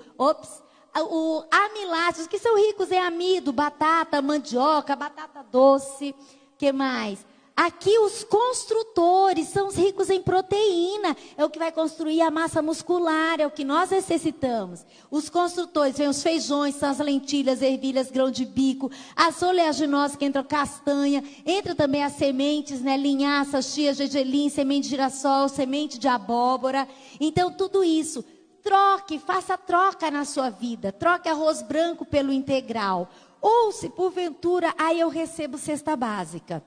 amiláceos, que são ricos em amido, batata, mandioca, batata doce, que mais? Aqui os construtores são os ricos em proteína, é o que vai construir a massa muscular, é o que nós necessitamos. Os construtores, vem os feijões, são as lentilhas, ervilhas, grão de bico, as oleaginosas que entram castanha, entra também as sementes, né, linhaça, chia, gergelim, semente de girassol, semente de abóbora. Então tudo isso, faça troca na sua vida, troque arroz branco pelo integral. Ou se porventura, aí eu recebo cesta básica.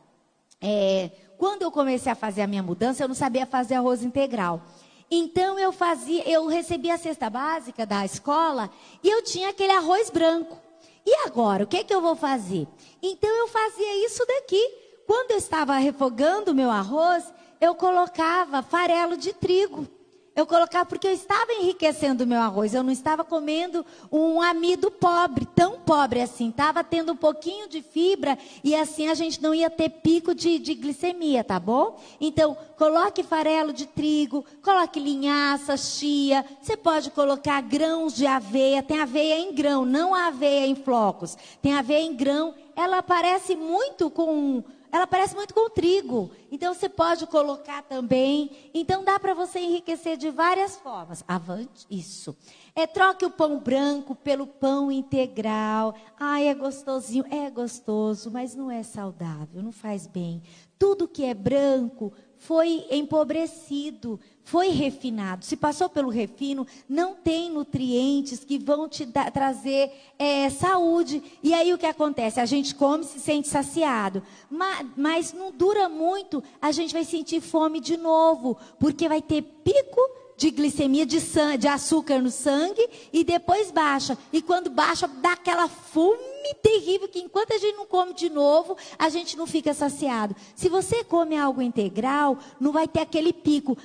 Quando eu comecei a fazer a minha mudança, eu não sabia fazer arroz integral. Então eu recebia a cesta básica da escola e eu tinha aquele arroz branco. E agora, o que eu vou fazer? Então eu fazia isso daqui. Quando eu estava refogando o meu arroz, eu colocava farelo de trigo. Eu colocava porque eu estava enriquecendo o meu arroz. Eu não estava comendo um amido pobre, tão pobre assim. Estava tendo um pouquinho de fibra e assim a gente não ia ter pico de glicemia, tá bom? Então, coloque farelo de trigo, coloque linhaça, chia. Você pode colocar grãos de aveia. Tem aveia em grão, não a aveia em flocos. Tem aveia em grão. Ela parece muito com o trigo. Então, você pode colocar também. Então, dá para você enriquecer de várias formas. Avante, isso. Troque o pão branco pelo pão integral. Ai, é gostosinho. É gostoso, mas não é saudável, não faz bem. Tudo que é branco foi empobrecido, foi refinado. Se passou pelo refino, não tem nutrientes que vão te trazer saúde. E aí o que acontece? A gente come, se sente saciado. Mas não dura muito, a gente vai sentir fome de novo. Porque vai ter pico de glicemia, de açúcar no sangue, e depois baixa. E quando baixa, dá aquela fome e terrível que enquanto a gente não come de novo, a gente não fica saciado. Se você come algo integral, não vai ter aquele pico.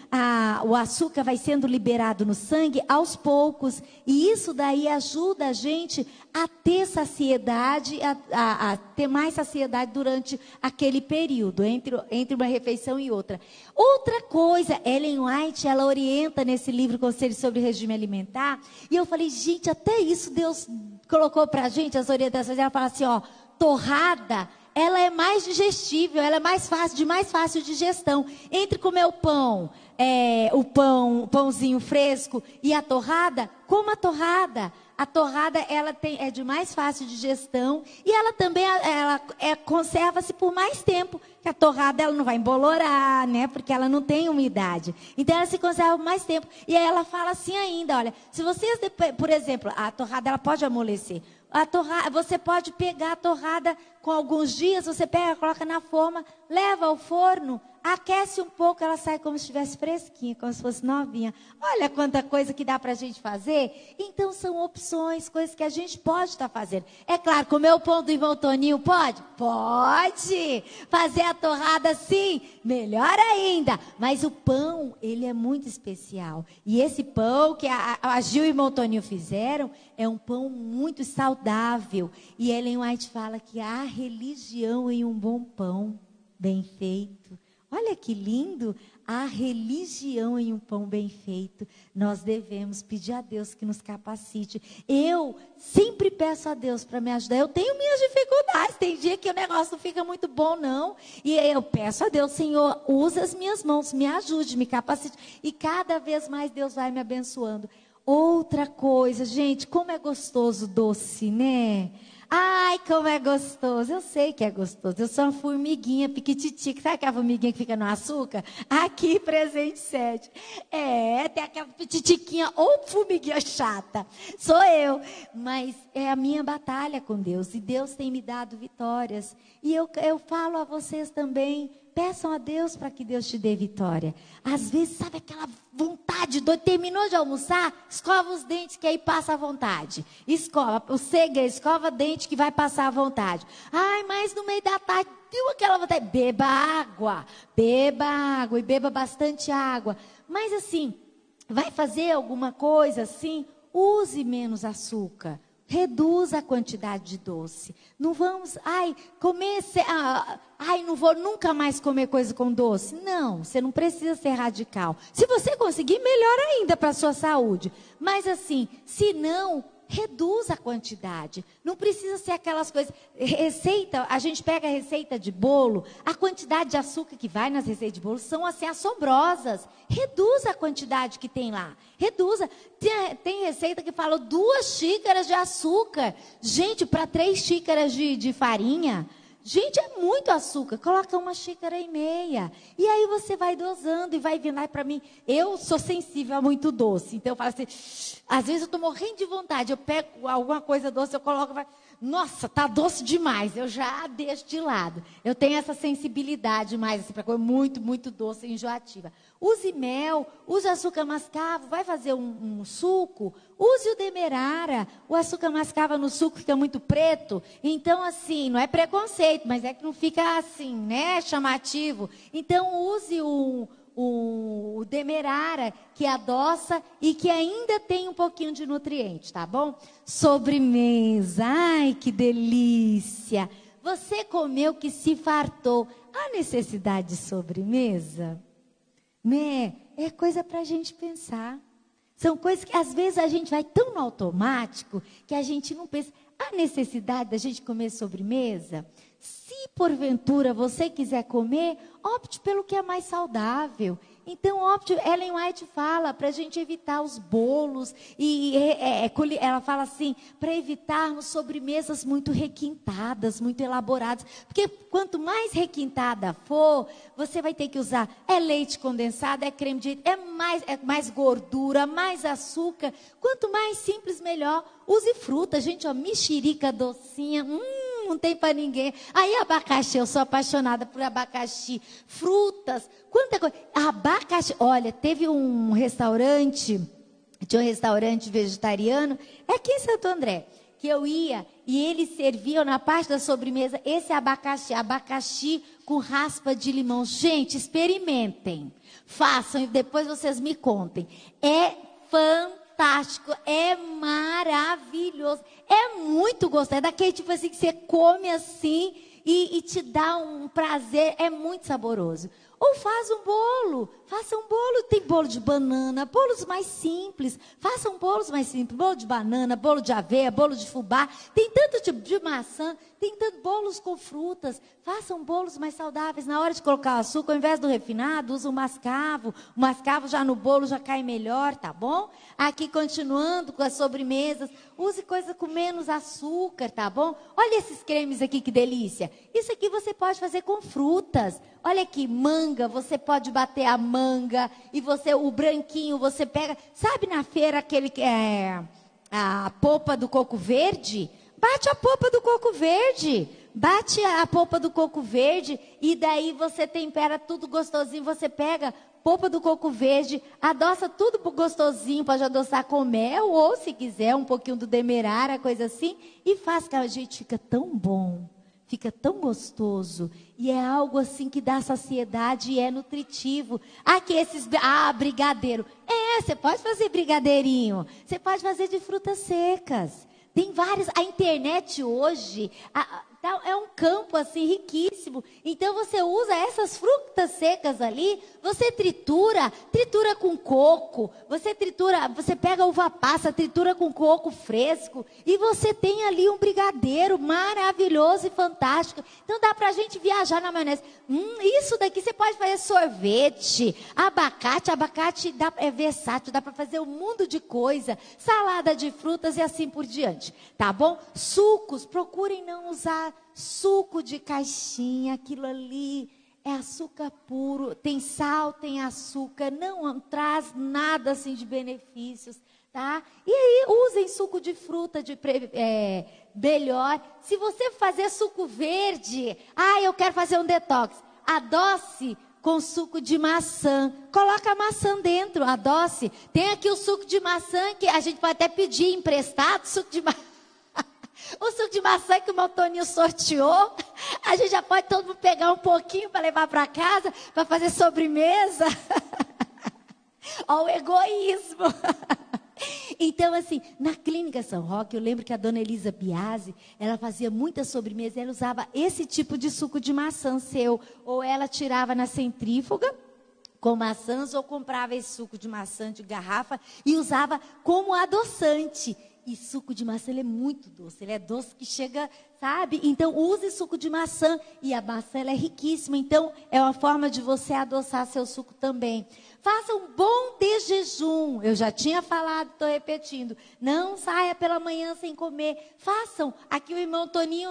O açúcar vai sendo liberado no sangue aos poucos. E isso daí ajuda a gente a ter saciedade, a ter mais saciedade durante aquele período, entre uma refeição e outra. Outra coisa, Ellen White, ela orienta nesse livro Conselhos sobre Regime Alimentar, e eu falei, gente, até isso Deus colocou pra gente, as orientações, ela fala assim, ó, torrada, ela é mais digestível, ela é mais fácil, de mais fácil digestão. Entre comer o pãozinho fresco e a torrada, coma a torrada. A torrada, ela é de mais fácil digestão e ela também conserva-se por mais tempo. Que a torrada, ela não vai embolorar, né? Porque ela não tem umidade. Então, ela se conserva por mais tempo. E aí ela fala assim ainda, olha, se vocês, por exemplo, a torrada, ela pode amolecer. Você pode pegar a torrada com alguns dias, você pega, coloca na forma, leva ao forno, aquece um pouco, ela sai como se estivesse fresquinha, como se fosse novinha. Olha quanta coisa que dá pra gente fazer. Então são opções, coisas que a gente pode estar fazendo. É claro, comer o pão do irmão Toninho pode? Pode! Fazer a torrada sim, melhor ainda. Mas o pão, ele é muito especial. E esse pão que a Gil e o irmão Toninho fizeram, é um pão muito saudável. E Ellen White fala que há religião em um bom pão, bem feito. Olha que lindo, a religião em um pão bem feito. Nós devemos pedir a Deus que nos capacite. Eu sempre peço a Deus para me ajudar. Eu tenho minhas dificuldades, tem dia que o negócio não fica muito bom não. E eu peço a Deus, Senhor, usa as minhas mãos, me ajude, me capacite. E cada vez mais Deus vai me abençoando. Outra coisa, gente, como é gostoso doce, né? Ai, como é gostoso. Eu sei que é gostoso. Eu sou uma formiguinha piquititica. Sabe aquela formiguinha que fica no açúcar? Aqui, presente 7. Tem aquela pititiquinha ou formiguinha chata. Sou eu. Mas é a minha batalha com Deus. E Deus tem me dado vitórias. E eu falo a vocês também. Peçam a Deus para que Deus te dê vitória. Às vezes, sabe aquela vontade, terminou de almoçar, escova os dentes que aí passa a vontade. Escova o dente que vai passar a vontade. Ai, mas no meio da tarde, deu aquela vontade. Beba água e beba bastante água. Mas assim, vai fazer alguma coisa assim, use menos açúcar. Reduza a quantidade de doce. Não vamos, não vou nunca mais comer coisa com doce. Não, você não precisa ser radical. Se você conseguir, melhor ainda para a sua saúde. Mas assim, se não, reduza a quantidade. Não precisa ser aquelas coisas. Receita, a gente pega a receita de bolo, a quantidade de açúcar que vai nas receitas de bolo são assim assombrosas. Reduza a quantidade que tem lá. Reduza. Tem receita que fala 2 xícaras de açúcar. Gente, para 3 xícaras de farinha. Gente, é muito açúcar. Coloca 1,5 xícaras. E aí você vai dosando e vai vindo. Aí para mim, eu sou sensível a muito doce. Então eu falo assim, às vezes eu estou morrendo de vontade. Eu pego alguma coisa doce, eu coloco, nossa, tá doce demais. Eu já deixo de lado. Eu tenho essa sensibilidade mais assim, para coisa muito, muito doce e enjoativa. Use mel, use açúcar mascavo, vai fazer um suco, use o demerara. O açúcar mascavo no suco fica muito preto, então assim, não é preconceito, mas é que não fica assim, né, chamativo. Então use o demerara, que adoça e que ainda tem um pouquinho de nutriente, tá bom? Sobremesa, ai que delícia! Você comeu que se fartou. Há necessidade de sobremesa? Né? É coisa para a gente pensar. São coisas que às vezes a gente vai tão no automático que a gente não pensa. Há necessidade da gente comer sobremesa? Se porventura você quiser comer, opte pelo que é mais saudável. Então, Ellen White fala para a gente evitar os bolos. Ela fala assim, para evitarmos sobremesas muito requintadas, muito elaboradas. Porque quanto mais requintada for, você vai ter que usar leite condensado, creme de leite, é mais gordura, mais açúcar. Quanto mais simples, melhor. Use fruta, gente, mexerica docinha, não tem para ninguém. Aí abacaxi, eu sou apaixonada por abacaxi. Frutas, quanta coisa. Abacaxi, olha, teve um restaurante, tinha um restaurante vegetariano, aqui em Santo André. que eu ia e eles serviam na parte da sobremesa esse abacaxi com raspa de limão. Gente, experimentem, façam e depois vocês me contem. É fantástico, é maravilhoso, é muito gostoso. É daquele tipo assim que você come assim e te dá um prazer, é muito saboroso. Ou faça um bolo, tem bolo de banana, bolos mais simples, façam bolos mais simples, bolo de banana, bolo de aveia, bolo de fubá, tem tanto tipo de maçã, tem tanto bolos com frutas, façam bolos mais saudáveis, na hora de colocar o açúcar, ao invés do refinado, usa o mascavo já no bolo já cai melhor, tá bom? Aqui continuando com as sobremesas, use coisa com menos açúcar, tá bom? Olha esses cremes aqui, que delícia, isso aqui você pode fazer com frutas, olha aqui, manga, você pode bater a manga, e o branquinho, você pega, sabe na feira aquele que é a polpa do coco verde? Bate a polpa do coco verde, e daí você tempera tudo gostosinho, você pega polpa do coco verde, adoça tudo gostosinho, pode adoçar com mel, ou se quiser um pouquinho do demerara, coisa assim, e faz que a gente fica tão bom. Fica tão gostoso. E é algo assim que dá saciedade e é nutritivo. Aqui brigadeiro. Você pode fazer brigadeirinho. Você pode fazer de frutas secas. Tem vários. A internet hoje é um campo assim riquíssimo. Então você usa essas frutas secas ali, você tritura com coco, você pega uva passa, tritura com coco fresco e você tem ali um brigadeiro maravilhoso e fantástico. Então dá pra gente viajar na maionese. Isso daqui você pode fazer sorvete, abacate é versátil, dá pra fazer um mundo de coisa, salada de frutas e assim por diante, tá bom? Sucos, procurem não usar suco de caixinha, aquilo ali é açúcar puro, tem sal, tem açúcar, não traz nada assim de benefícios, tá? E aí usem suco de fruta melhor. Se você fazer suco verde, eu quero fazer um detox, adoce com suco de maçã, coloca a maçã dentro, adoce. Tem aqui o suco de maçã que a gente pode até pedir emprestado, suco de maçã. O suco de maçã que o meu Toninho sorteou, a gente já pode todo mundo pegar um pouquinho para levar para casa, para fazer sobremesa. Olha o egoísmo. Então, assim, na Clínica São Roque, eu lembro que a dona Elisa Biasi, ela fazia muita sobremesa, ela usava esse tipo de suco de maçã seu, ou ela tirava na centrífuga com maçãs, ou comprava esse suco de maçã de garrafa e usava como adoçante. E suco de maçã, ele é muito doce, ele é doce que chega, sabe? Então, use suco de maçã, e a maçã ela é riquíssima, então é uma forma de você adoçar seu suco também. Faça um bom de jejum, eu já tinha falado, estou repetindo, não saia pela manhã sem comer, façam, aqui o irmão Toninho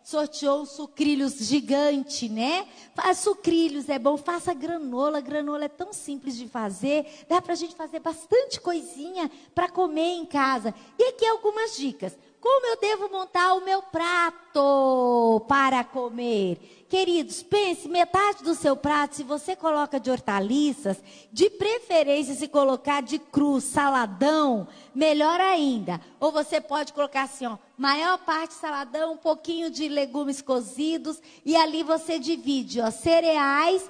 sorteou um sucrilhos gigante, né? Faz sucrilhos, é bom, faça granola é tão simples de fazer, dá pra gente fazer bastante coisinha para comer em casa. E aqui algumas dicas. Como eu devo montar o meu prato para comer? Queridos, pense, metade do seu prato, se você coloca de hortaliças, de preferência se colocar de cru, saladão, melhor ainda. Ou você pode colocar assim, maior parte saladão, um pouquinho de legumes cozidos, e ali você divide, cereais,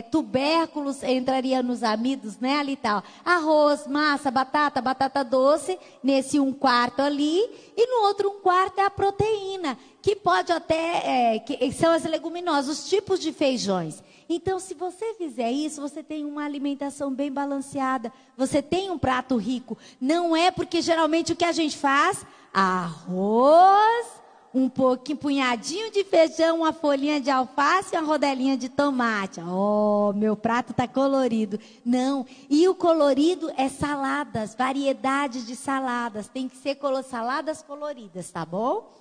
tubérculos, entraria nos amidos, né, ali tal. Arroz, massa, batata doce, nesse 1/4 ali, e no outro 1/4 é a proteína, que pode até, que são as leguminosas, os tipos de feijões. Então, se você fizer isso, você tem uma alimentação bem balanceada, você tem um prato rico. Não é porque geralmente o que a gente faz? Arroz, um pouquinho, punhadinho de feijão, uma folhinha de alface e uma rodelinha de tomate. Meu prato está colorido. Não, e o colorido é saladas, variedades de saladas. Tem que ser saladas coloridas, tá bom?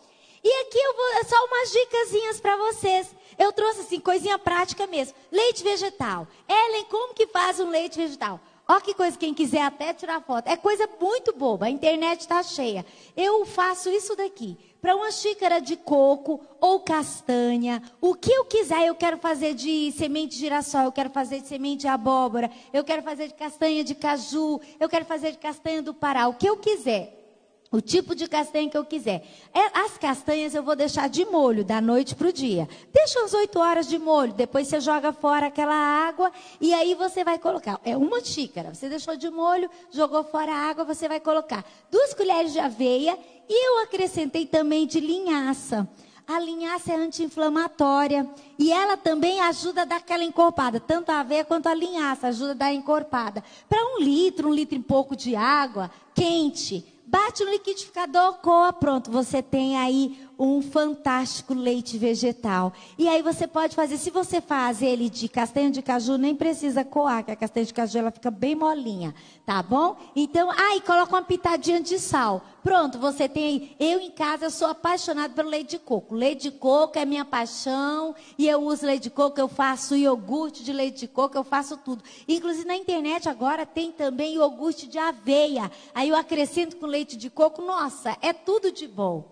E aqui eu vou, só umas dicasinhas para vocês. Eu trouxe assim, coisinha prática mesmo. Leite vegetal. Ellen, como que faz um leite vegetal? Ó que coisa, quem quiser até tirar foto. É coisa muito boba, a internet está cheia. Eu faço isso daqui. para uma xícara de coco ou castanha, o que eu quiser. Eu quero fazer de semente de girassol, eu quero fazer de semente de abóbora, eu quero fazer de castanha de caju, eu quero fazer de castanha do Pará, o que eu quiser. O tipo de castanha que eu quiser. As castanhas eu vou deixar de molho, da noite para o dia. Deixa umas 8 horas de molho, depois você joga fora aquela água e aí você vai colocar. É uma xícara, você deixou de molho, jogou fora a água, você vai colocar 2 colheres de aveia e eu acrescentei também de linhaça. A linhaça é anti-inflamatória e ela também ajuda a dar aquela encorpada. Tanto a aveia quanto a linhaça ajuda a dar encorpada. Para 1 litro e pouco de água quente, bate no liquidificador, coa, pronto, você tem aí um fantástico leite vegetal. E aí você pode fazer, se você faz ele de castanha de caju, nem precisa coar, que a castanha de caju ela fica bem molinha, tá bom? Então, aí coloca uma pitadinha de sal. Pronto, você tem aí. Eu em casa, eu sou apaixonada pelo leite de coco. Leite de coco é minha paixão, e eu uso leite de coco, eu faço iogurte de leite de coco, eu faço tudo. Inclusive na internet agora tem também iogurte de aveia. Aí eu acrescento com leite de coco, nossa, é tudo de bom.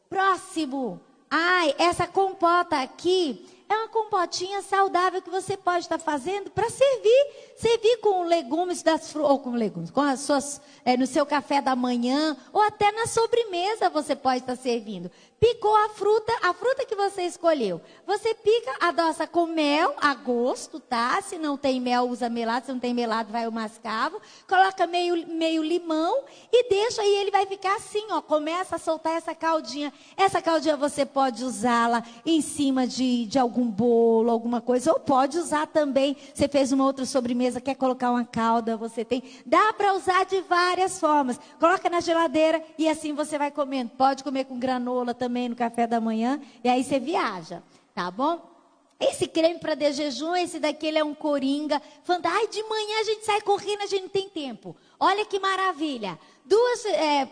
Próximo. Ai, essa compota aqui é uma compotinha saudável que você pode estar fazendo para servir com legumes ou com legumes, com as suas, no seu café da manhã, ou até na sobremesa você pode estar servindo. Picou a fruta que você escolheu. Você pica, adoça com mel a gosto, tá? Se não tem mel, usa melado. Se não tem melado, vai o mascavo. Coloca meio limão e deixa aí, ele vai ficar assim, ó. Começa a soltar essa caldinha. Essa caldinha você pode usá-la em cima de algum bolo, alguma coisa. Ou pode usar também, você fez uma outra sobremesa, quer colocar uma calda, você tem. Dá para usar de várias formas. Coloca na geladeira e assim você vai comendo. Pode comer com granola também no café da manhã, e aí você viaja, tá bom? Esse creme para de jejum, esse daqui ele é um coringa. Ai, de manhã a gente sai correndo, a gente não tem tempo. Olha que maravilha.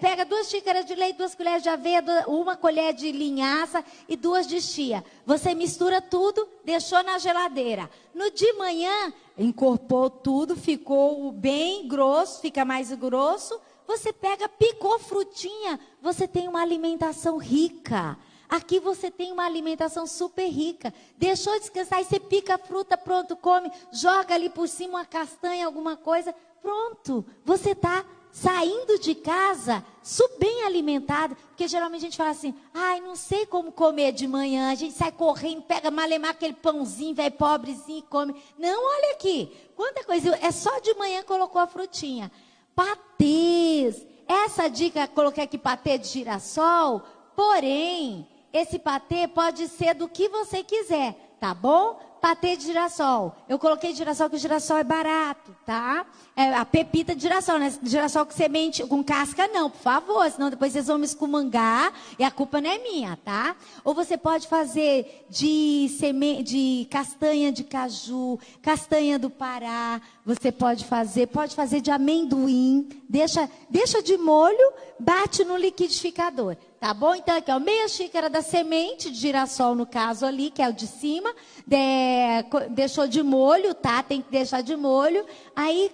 Pega 2 xícaras de leite, 2 colheres de aveia, 1 colher de linhaça e 2 de chia. Você mistura tudo, deixou na geladeira. No de manhã, incorporou tudo, ficou bem grosso, fica mais grosso. Você pega, picou frutinha, você tem uma alimentação rica. Aqui você tem uma alimentação super rica. Deixou descansar e você pica a fruta, pronto, come. Joga ali por cima uma castanha, alguma coisa. Pronto, você está saindo de casa bem alimentado. Porque geralmente a gente fala assim, ai, não sei como comer de manhã. A gente sai correndo, pega malemar aquele pãozinho, velho pobrezinho e come. Não, olha aqui, quanta coisa. É só de manhã colocou a frutinha. Patês. Essa dica, coloquei aqui patê de girassol, porém, esse patê pode ser do que você quiser, tá bom? Patê de girassol. Eu coloquei de girassol, porque o girassol é barato, tá? É a pepita de girassol, né? Girassol com semente, com casca não, por favor, senão depois vocês vão me escumangar e a culpa não é minha, tá? Ou você pode fazer de castanha de caju, castanha do Pará, você pode fazer de amendoim, deixa de molho, bate no liquidificador. Tá bom? Então aqui, ó, meia xícara da semente de girassol, no caso ali, que é o de cima. Deixou de molho, tá? Tem que deixar de molho. Aí,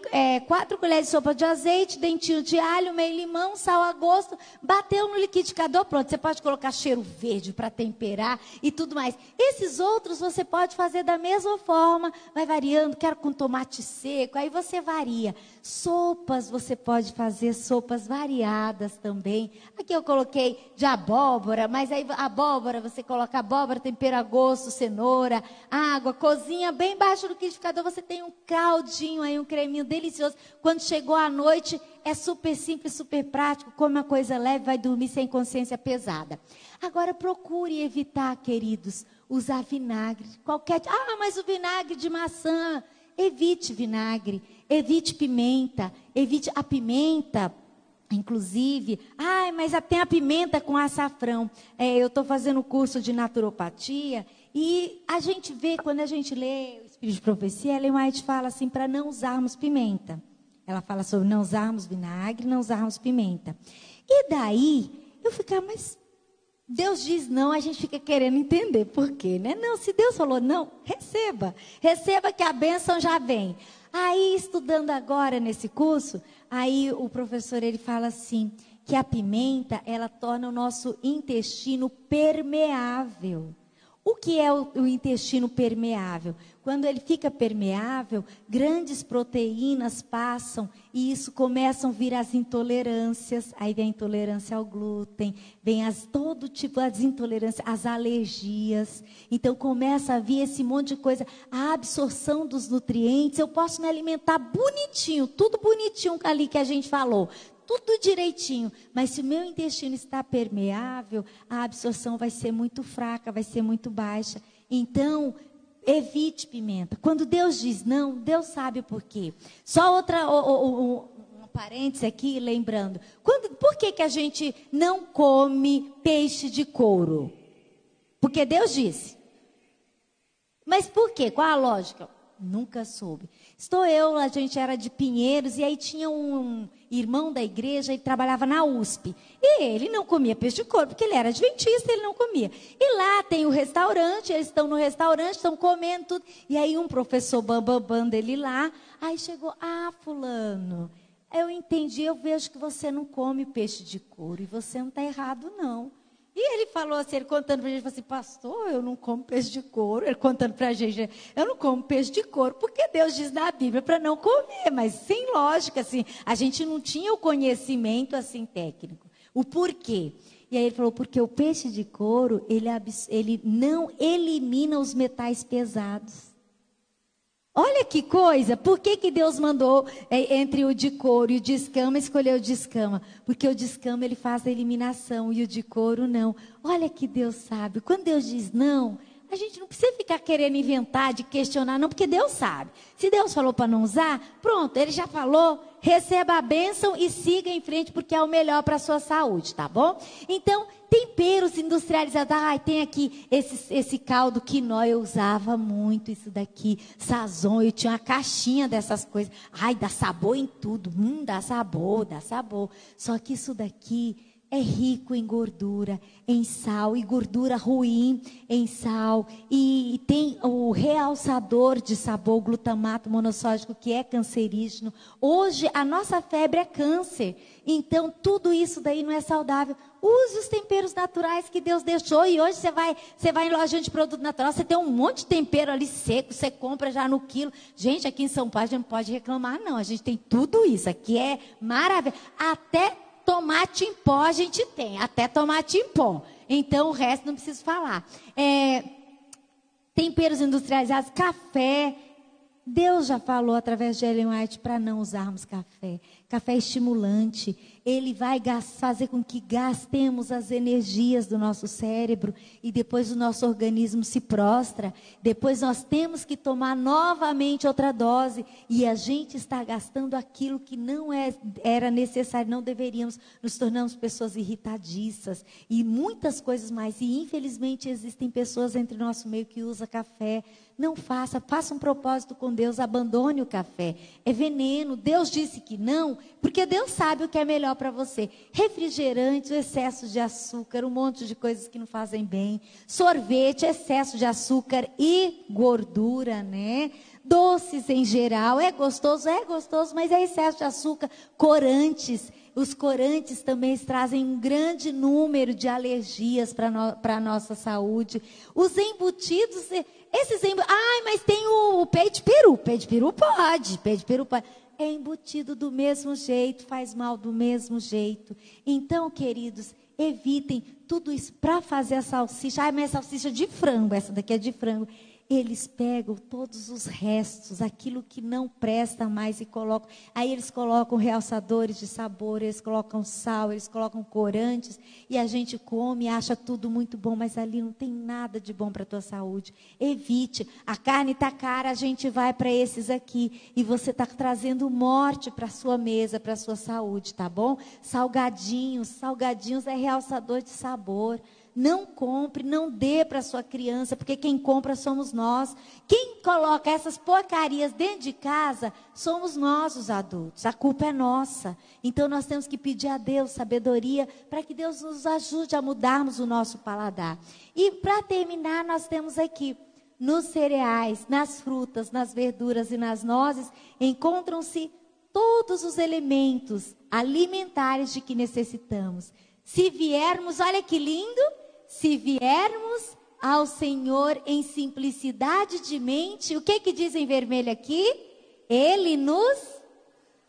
4 colheres de sopa de azeite, dentinho de alho, meio limão, sal a gosto. Bateu no liquidificador, pronto. Você pode colocar cheiro verde para temperar e tudo mais. Esses outros você pode fazer da mesma forma. Vai variando, quero com tomate seco, aí você varia. Sopas, você pode fazer sopas variadas também. Aqui eu coloquei de abóbora, mas aí abóbora, você coloca abóbora, tempera a gosto, cenoura, água, cozinha bem baixo no liquidificador, você tem um caldinho aí, um creminho delicioso. Quando chegou a noite, é super simples, super prático, come uma coisa leve, vai dormir sem consciência pesada. Agora procure evitar, queridos, usar vinagre, mas o vinagre de maçã, evite vinagre, evite pimenta, evite a pimenta. Inclusive, mas tem a pimenta com açafrão. Eu estou fazendo curso de naturopatia e a gente vê, quando a gente lê o Espírito de Profecia, Ellen White fala assim, para não usarmos pimenta. Ela fala sobre não usarmos vinagre, não usarmos pimenta. E daí, eu fico, mas Deus diz não, a gente fica querendo entender por quê, né? Não, se Deus falou não, receba que a bênção já vem. Aí, estudando agora nesse curso, aí o professor ele fala assim, que a pimenta, ela torna o nosso intestino permeável. O que é o intestino permeável? Quando ele fica permeável, grandes proteínas passam e isso começam a vir as intolerâncias. Aí vem a intolerância ao glúten, vem todo tipo de intolerância, as alergias. Então começa a vir esse monte de coisa, a absorção dos nutrientes. Eu posso me alimentar bonitinho, tudo bonitinho ali que a gente falou. Tudo direitinho, mas se o meu intestino está permeável, a absorção vai ser muito fraca, vai ser muito baixa. Então, evite pimenta. Quando Deus diz não, Deus sabe o porquê. Só um parêntese aqui, lembrando. Por que a gente não come peixe de couro? Porque Deus disse. Mas por quê? Qual a lógica? Nunca soube. A gente era de Pinheiros, e aí tinha um irmão da igreja, ele trabalhava na USP. E ele não comia peixe de couro, porque ele era adventista, ele não comia. E lá tem o restaurante, eles estão no restaurante, estão comendo tudo. E aí um professor bambambam dele lá, aí chegou, fulano, eu entendi, eu vejo que você não come peixe de couro, e você não está errado não. E ele falou assim, ele contando para a gente, falou assim, pastor, eu não como peixe de couro. Ele contando para a gente, eu não como peixe de couro, porque Deus diz na Bíblia para não comer, mas sem lógica, assim, a gente não tinha o conhecimento, assim, técnico. O porquê? E aí ele falou, porque o peixe de couro, ele não elimina os metais pesados. Olha que coisa, por que Deus mandou entre o de couro e o de escama, escolheu o de escama? Porque o de escama ele faz a eliminação e o de couro não. Olha que Deus sabe, quando Deus diz não, a gente não precisa ficar querendo inventar, de questionar, não, porque Deus sabe. Se Deus falou para não usar, pronto, Ele já falou, receba a bênção e siga em frente, porque é o melhor para a sua saúde, tá bom? Então, temperos industrializados, tem aqui esse caldo quinó, eu usava muito isso daqui, sazon, eu tinha uma caixinha dessas coisas, dá sabor em tudo, dá sabor, só que isso daqui é rico em gordura, em sal, e gordura ruim em sal, e tem o realçador de sabor, o glutamato monossódico, que é cancerígeno. Hoje a nossa febre é câncer, então tudo isso daí não é saudável. Use os temperos naturais que Deus deixou, e hoje você vai em loja de produto natural, você tem um monte de tempero ali seco, você compra já no quilo. Gente, aqui em São Paulo a gente não pode reclamar não, a gente tem tudo isso, aqui é maravilha, até tomate em pó a gente tem, até tomate em pó. Então o resto não preciso falar. Temperos industrializados, café. Deus já falou através de Ellen White para não usarmos café. Café é estimulante. Ele vai fazer com que gastemos as energias do nosso cérebro e depois o nosso organismo se prostra. Depois nós temos que tomar novamente outra dose e a gente está gastando aquilo que não era necessário, não deveríamos. Nos tornamos pessoas irritadiças e muitas coisas mais. E infelizmente existem pessoas entre o nosso meio que usam café. Não faça um propósito com Deus, abandone o café. É veneno, Deus disse que não, porque Deus sabe o que é melhor para você. Refrigerante, o excesso de açúcar, um monte de coisas que não fazem bem. Sorvete, excesso de açúcar e gordura, né? Doces em geral, é gostoso, mas é excesso de açúcar. Corantes, os corantes também trazem um grande número de alergias para a nossa saúde. Os embutidos, mas tem o peito de peru. Peito de peru pode. É embutido do mesmo jeito, faz mal do mesmo jeito. Então, queridos, evitem tudo isso para fazer a salsicha. Mas é salsicha de frango, essa daqui é de frango. Eles pegam todos os restos, aquilo que não presta mais e colocam. Aí eles colocam realçadores de sabor, eles colocam sal, eles colocam corantes. E a gente come e acha tudo muito bom, mas ali não tem nada de bom para a tua saúde. Evite. A carne está cara, a gente vai para esses aqui. E você está trazendo morte para a sua mesa, para a sua saúde, tá bom? Salgadinhos é realçador de sabor. Não compre, não dê para sua criança, porque quem compra somos nós. Quem coloca essas porcarias dentro de casa somos nós, os adultos. A culpa é nossa. Então nós temos que pedir a Deus sabedoria para que Deus nos ajude a mudarmos o nosso paladar. E para terminar, nós temos aqui, nos cereais, nas frutas, nas verduras e nas nozes, encontram-se todos os elementos alimentares de que necessitamos. Se viermos, olha que lindo, se viermos ao Senhor em simplicidade de mente, o que diz em vermelho aqui? Ele nos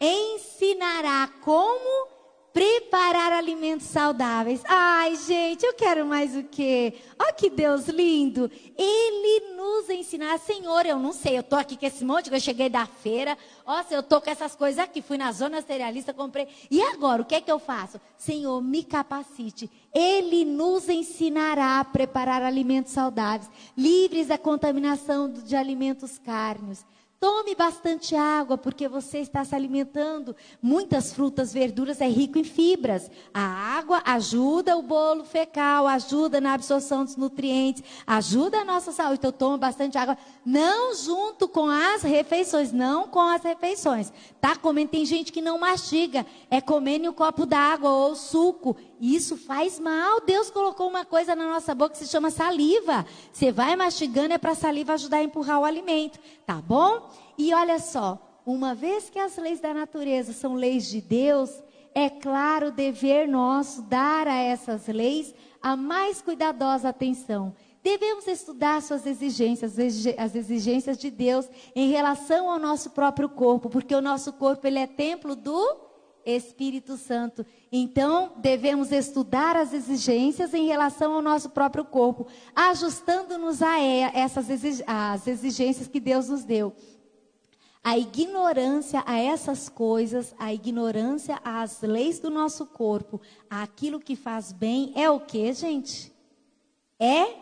ensinará como preparar alimentos saudáveis. Ai, gente, eu quero mais o quê? Olha que Deus lindo. Ele nos ensinará. Senhor, eu não sei, eu tô aqui com esse monte, que eu cheguei da feira. Nossa, eu tô com essas coisas aqui, fui na zona cerealista, comprei. E agora, o que é que eu faço? Senhor, me capacite. Ele nos ensinará a preparar alimentos saudáveis, livres da contaminação de alimentos cárneos. Tome bastante água, porque você está se alimentando. Muitas frutas, verduras, é rico em fibras. A água ajuda o bolo fecal, ajuda na absorção dos nutrientes, ajuda a nossa saúde. Então, tome bastante água. Não junto com as refeições, não com as refeições. Tá comendo, tem gente que não mastiga, é comendo um copo d'água ou suco. Isso faz mal. Deus colocou uma coisa na nossa boca que se chama saliva. Você vai mastigando, é para a saliva ajudar a empurrar o alimento. Tá bom? E olha só, uma vez que as leis da natureza são leis de Deus, é claro dever nosso dar a essas leis a mais cuidadosa atenção. Devemos estudar suas exigências, as exigências de Deus em relação ao nosso próprio corpo, porque o nosso corpo ele é templo do Espírito Santo. Então, devemos estudar as exigências em relação ao nosso próprio corpo, ajustando-nos a as exigências que Deus nos deu. A ignorância a essas coisas, a ignorância às leis do nosso corpo, àquilo que faz bem, é o que, gente? É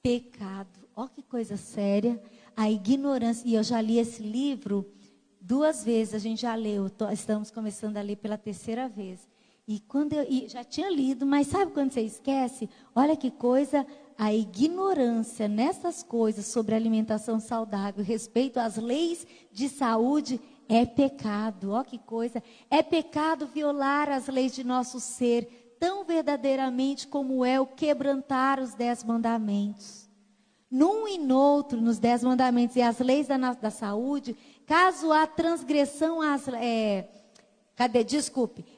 pecado. Olha que coisa séria. A ignorância, e eu já li esse livro 2 vezes, a gente já leu, estamos começando a ler pela 3ª vez. E já tinha lido, mas sabe quando você esquece? Olha que coisa, a ignorância nessas coisas sobre alimentação saudável, respeito às leis de saúde, é pecado. Olha que coisa, é pecado violar as leis de nosso ser, tão verdadeiramente como é o quebrantar os 10 mandamentos. Num e noutro, nos 10 mandamentos e as leis da saúde, caso há transgressão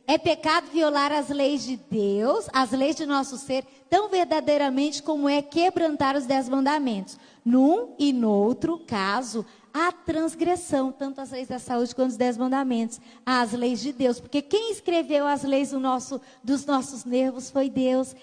é pecado violar as leis de Deus, as leis de nosso ser, tão verdadeiramente como é quebrantar os 10 mandamentos. Num e noutro caso, há transgressão, tanto as leis da saúde quanto os 10 mandamentos, as leis de Deus. Porque quem escreveu as leis dos nossos nervos foi Deus.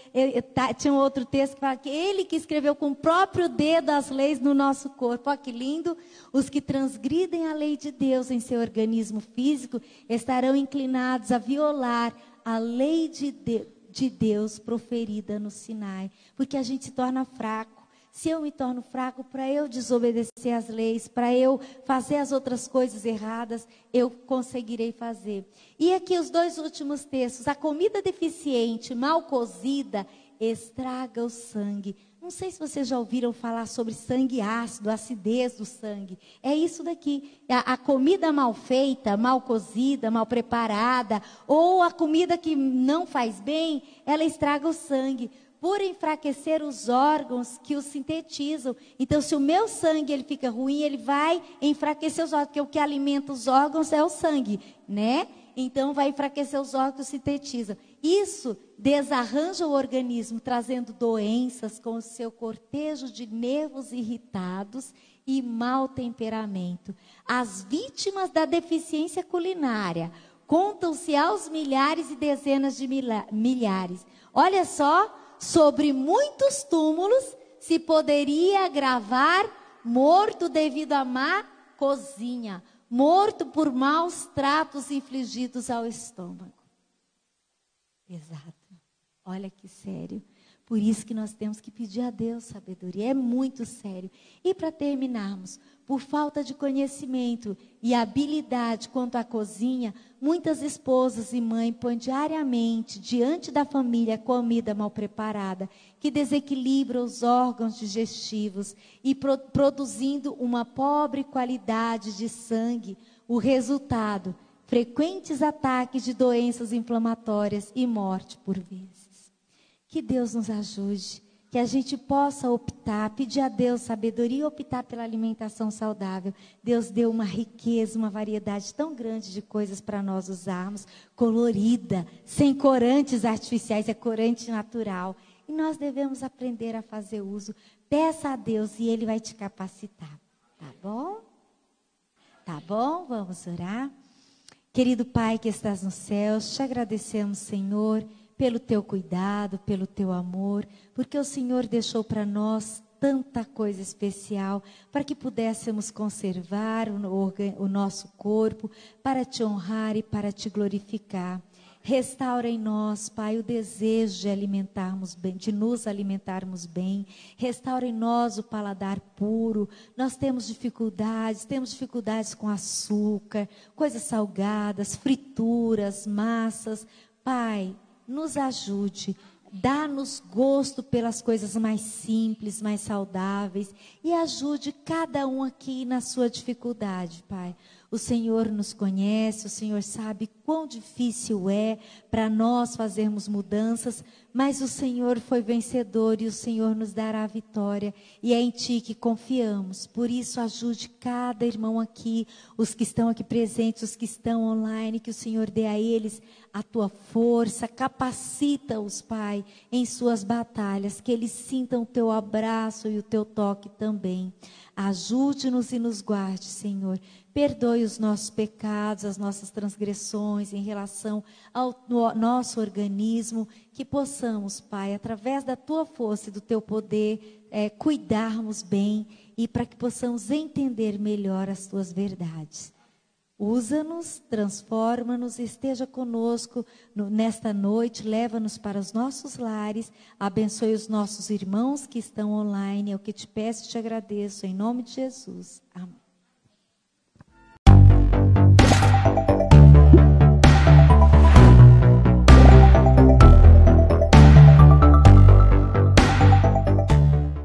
Tinha um outro texto que fala que Ele que escreveu com o próprio dedo as leis no nosso corpo. Olha que lindo. Os que transgridem a lei de Deus em seu organismo físico estarão inclinados a violar a lei de Deus proferida no Sinai. Porque a gente se torna fraco. Se eu me torno fraco, para eu desobedecer as leis, para eu fazer as outras coisas erradas, eu conseguirei fazer. E aqui os 2 últimos textos. A comida deficiente, mal cozida, estraga o sangue. Não sei se vocês já ouviram falar sobre sangue ácido, acidez do sangue. É isso daqui. A comida mal feita, mal cozida, mal preparada, ou a comida que não faz bem, ela estraga o sangue. Por enfraquecer os órgãos que o sintetizam. Então, se o meu sangue ele fica ruim, ele vai enfraquecer os órgãos, porque o que alimenta os órgãos é o sangue, né? Então, vai enfraquecer os órgãos que o sintetizam. Isso desarranja o organismo, trazendo doenças com o seu cortejo de nervos irritados e mau temperamento. As vítimas da deficiência culinária contam-se aos milhares e dezenas de milhares. Olha só. Sobre muitos túmulos se poderia gravar morto devido à má cozinha, morto por maus tratos infligidos ao estômago. Exato. Olha que sério. Por isso que nós temos que pedir a Deus sabedoria. É muito sério. E para terminarmos, por falta de conhecimento e habilidade quanto à cozinha, muitas esposas e mães põem diariamente diante da família comida mal preparada, que desequilibra os órgãos digestivos e produzindo uma pobre qualidade de sangue. O resultado, frequentes ataques de doenças inflamatórias e morte por vezes. Que Deus nos ajude. que a gente possa optar, pedir a Deus sabedoria e optar pela alimentação saudável. Deus deu uma riqueza, uma variedade tão grande de coisas para nós usarmos, colorida, sem corantes artificiais, é corante natural. E nós devemos aprender a fazer uso. Peça a Deus e Ele vai te capacitar. Tá bom? Tá bom? Vamos orar. Querido Pai que estás nos céus, te agradecemos, Senhor, pelo teu cuidado, pelo teu amor, porque o Senhor deixou para nós tanta coisa especial, para que pudéssemos conservar o nosso corpo, para te honrar e para te glorificar. Restaura em nós, Pai, o desejo de alimentarmos bem, de nos alimentarmos bem. Restaura em nós o paladar puro. Nós temos dificuldades com açúcar, coisas salgadas, frituras, massas. Pai, nos ajude, dá-nos gosto pelas coisas mais simples, mais saudáveis e ajude cada um aqui na sua dificuldade, Pai. O Senhor nos conhece, o Senhor sabe quão difícil é para nós fazermos mudanças, mas o Senhor foi vencedor e o Senhor nos dará a vitória e é em Ti que confiamos. Por isso ajude cada irmão aqui, os que estão aqui presentes, os que estão online, que o Senhor dê a eles a Tua força, capacita-os, Pai, em suas batalhas, que eles sintam o Teu abraço e o Teu toque também. Ajude-nos e nos guarde, Senhor. Perdoe os nossos pecados, as nossas transgressões em relação ao nosso organismo, que possamos, Pai, através da Tua força e do Teu poder, cuidarmos bem e para que possamos entender melhor as Tuas verdades. Usa-nos, transforma-nos, esteja conosco nesta noite, leva-nos para os nossos lares, abençoe os nossos irmãos que estão online, é o que te peço e te agradeço, em nome de Jesus. Amém.